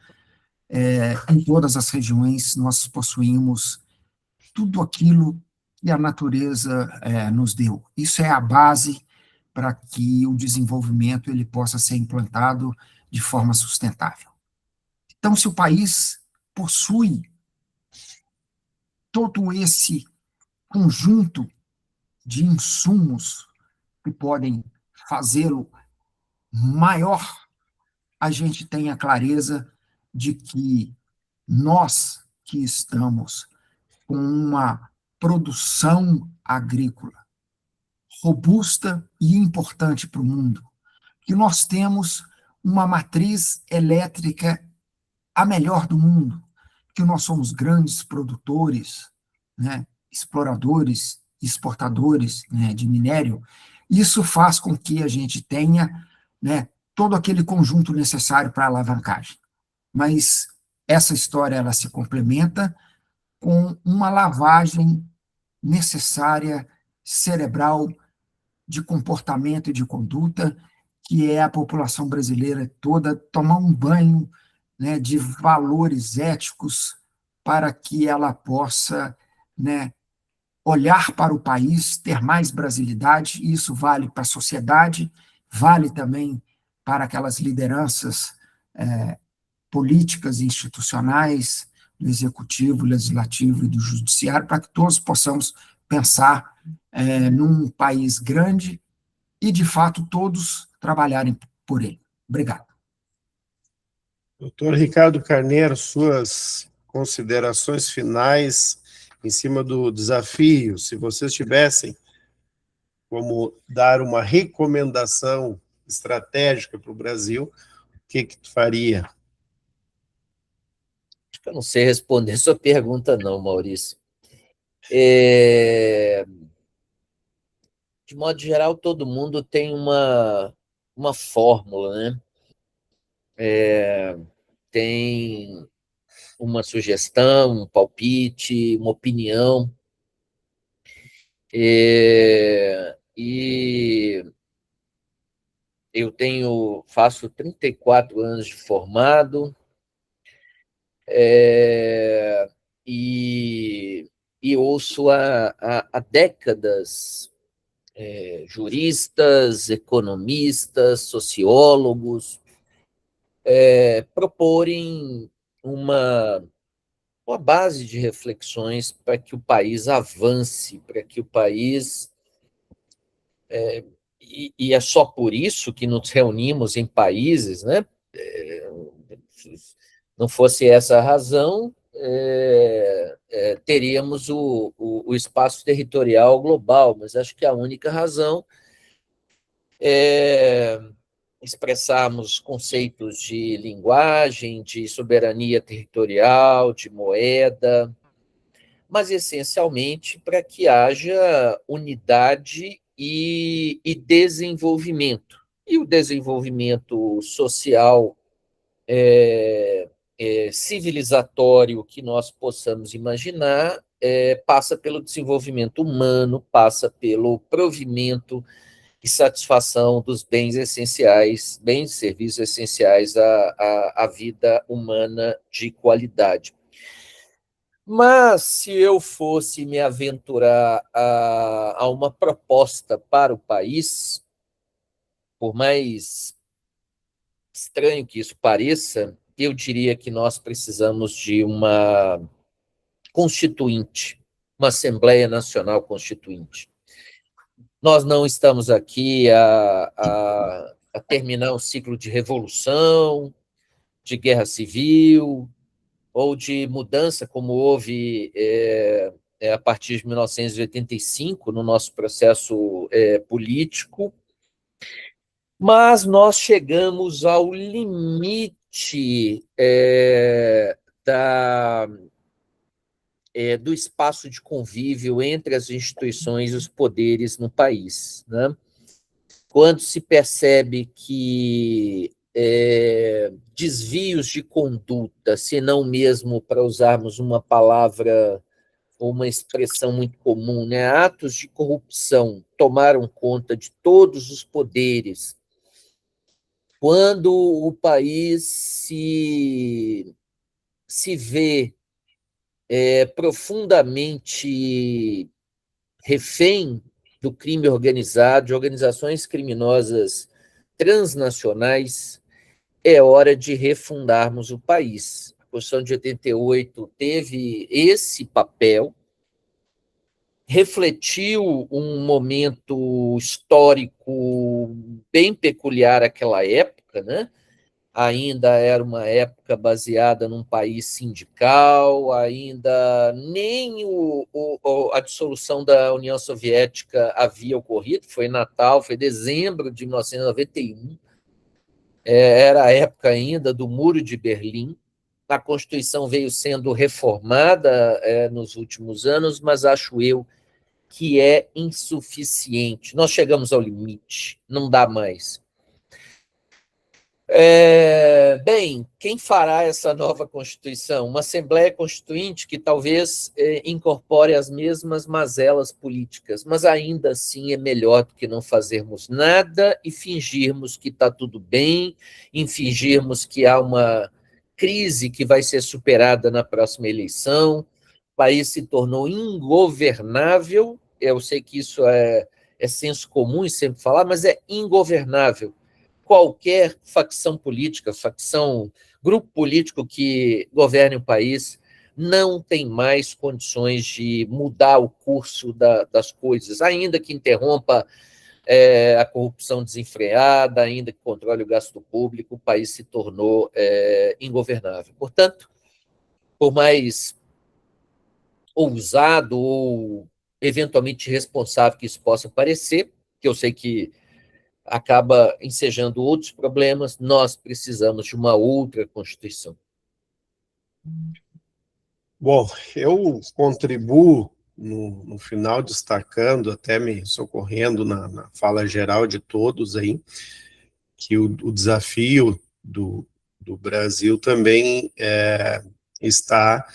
Em todas as regiões nós possuímos tudo aquilo que a natureza nos deu. Isso é a base para que o desenvolvimento ele possa ser implantado de forma sustentável. Então, se o país possui todo esse conjunto de insumos que podem fazê-lo maior, a gente tem a clareza de que nós que estamos com uma produção agrícola robusta e importante para o mundo, que nós temos uma matriz elétrica a melhor do mundo, que nós somos grandes produtores, né, exploradores, exportadores, né, de minério. Isso faz com que a gente tenha, né, todo aquele conjunto necessário para a alavancagem. Mas essa história ela se complementa com uma lavagem necessária, cerebral, de comportamento e de conduta, que é a população brasileira toda tomar um banho, né, de valores éticos para que ela possa, né, olhar para o país, ter mais brasilidade, e isso vale para a sociedade, vale também para aquelas lideranças políticas e institucionais, do executivo, legislativo e do judiciário, para que todos possamos pensar num país grande e, de fato, todos trabalharem por ele. Obrigado. Doutor Ricardo Carneiro, suas considerações finais em cima do desafio, se vocês tivessem como dar uma recomendação estratégica para o Brasil, o que tu faria? Acho que eu não sei responder sua pergunta, não, Maurício. De modo geral, todo mundo tem uma fórmula, né? Tem uma sugestão, um palpite, uma opinião. E eu faço 34 anos de formado, e ouço há décadas juristas, economistas, sociólogos proporem uma base de reflexões para que o país avance, para que o país... E é só por isso que nos reunimos em países, né? Não fosse essa a razão, teríamos o espaço territorial global, mas acho que a única razão é expressarmos conceitos de linguagem, de soberania territorial, de moeda, mas essencialmente para que haja unidade e desenvolvimento. E o desenvolvimento social civilizatório que nós possamos imaginar passa pelo desenvolvimento humano, passa pelo provimento e satisfação dos bens essenciais, bens e serviços essenciais à vida humana de qualidade. Mas, se eu fosse me aventurar a uma proposta para o país, por mais estranho que isso pareça, eu diria que nós precisamos de uma constituinte, uma Assembleia Nacional Constituinte. Nós não estamos aqui a terminar um ciclo de revolução, de guerra civil, ou de mudança, como houve a partir de 1985, no nosso processo político, mas nós chegamos ao limite do espaço de convívio entre as instituições e os poderes no país, né? Quando se percebe que desvios de conduta, se não mesmo, para usarmos uma palavra ou uma expressão muito comum, né, atos de corrupção tomaram conta de todos os poderes, quando o país se vê profundamente refém do crime organizado, de organizações criminosas transnacionais, é hora de refundarmos o país. A Constituição de 88 teve esse papel, refletiu um momento histórico bem peculiar àquela época, né? Ainda era uma época baseada num país sindical, ainda nem a dissolução da União Soviética havia ocorrido, foi Natal, foi dezembro de 1991, era a época ainda do Muro de Berlim. A Constituição veio sendo reformada nos últimos anos, mas acho eu que é insuficiente. Nós chegamos ao limite, não dá mais. Bem, quem fará essa nova Constituição? Uma Assembleia Constituinte que talvez incorpore as mesmas mazelas políticas, mas ainda assim é melhor do que não fazermos nada e fingirmos que está tudo bem, e fingirmos que há uma crise que vai ser superada na próxima eleição. O país se tornou ingovernável, eu sei que isso é senso comum e sempre falar, mas é ingovernável. Qualquer facção política, grupo político que governe o país não tem mais condições de mudar o curso das coisas, ainda que interrompa a corrupção desenfreada, ainda que controle o gasto público, o país se tornou ingovernável. Portanto, por mais ousado ou eventualmente irresponsável que isso possa parecer, que eu sei que acaba ensejando outros problemas, nós precisamos de uma outra Constituição. Bom, eu contribuo no final destacando, até me socorrendo na fala geral de todos aí, que o desafio do Brasil também está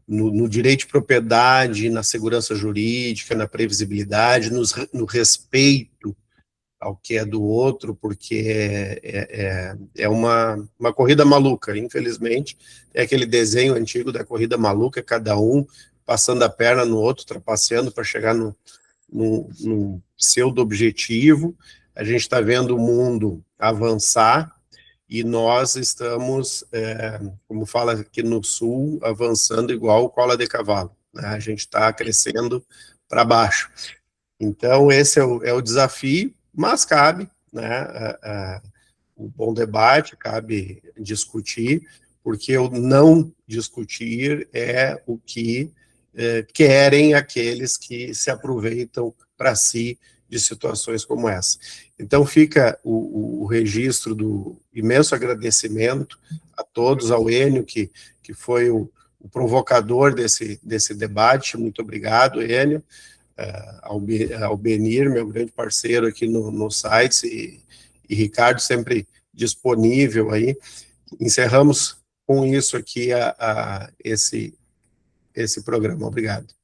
no direito de propriedade, na segurança jurídica, na previsibilidade, no respeito ao que é do outro, porque é uma corrida maluca, infelizmente. É aquele desenho antigo da corrida maluca, cada um passando a perna no outro, trapaceando para chegar no pseudo-objetivo. A gente está vendo o mundo avançar e nós estamos, como fala aqui no Sul, avançando igual cola de cavalo, né? A gente está crescendo para baixo. Então, esse é o desafio, mas cabe, né, o bom debate, cabe discutir, porque o não discutir é o que querem aqueles que se aproveitam para si de situações como essa. Então, fica o registro do imenso agradecimento a todos, ao Enio, que foi o provocador desse debate. Muito obrigado, Enio. Ao Benir, meu grande parceiro aqui no site, e Ricardo sempre disponível aí. Encerramos com isso aqui esse programa. Obrigado.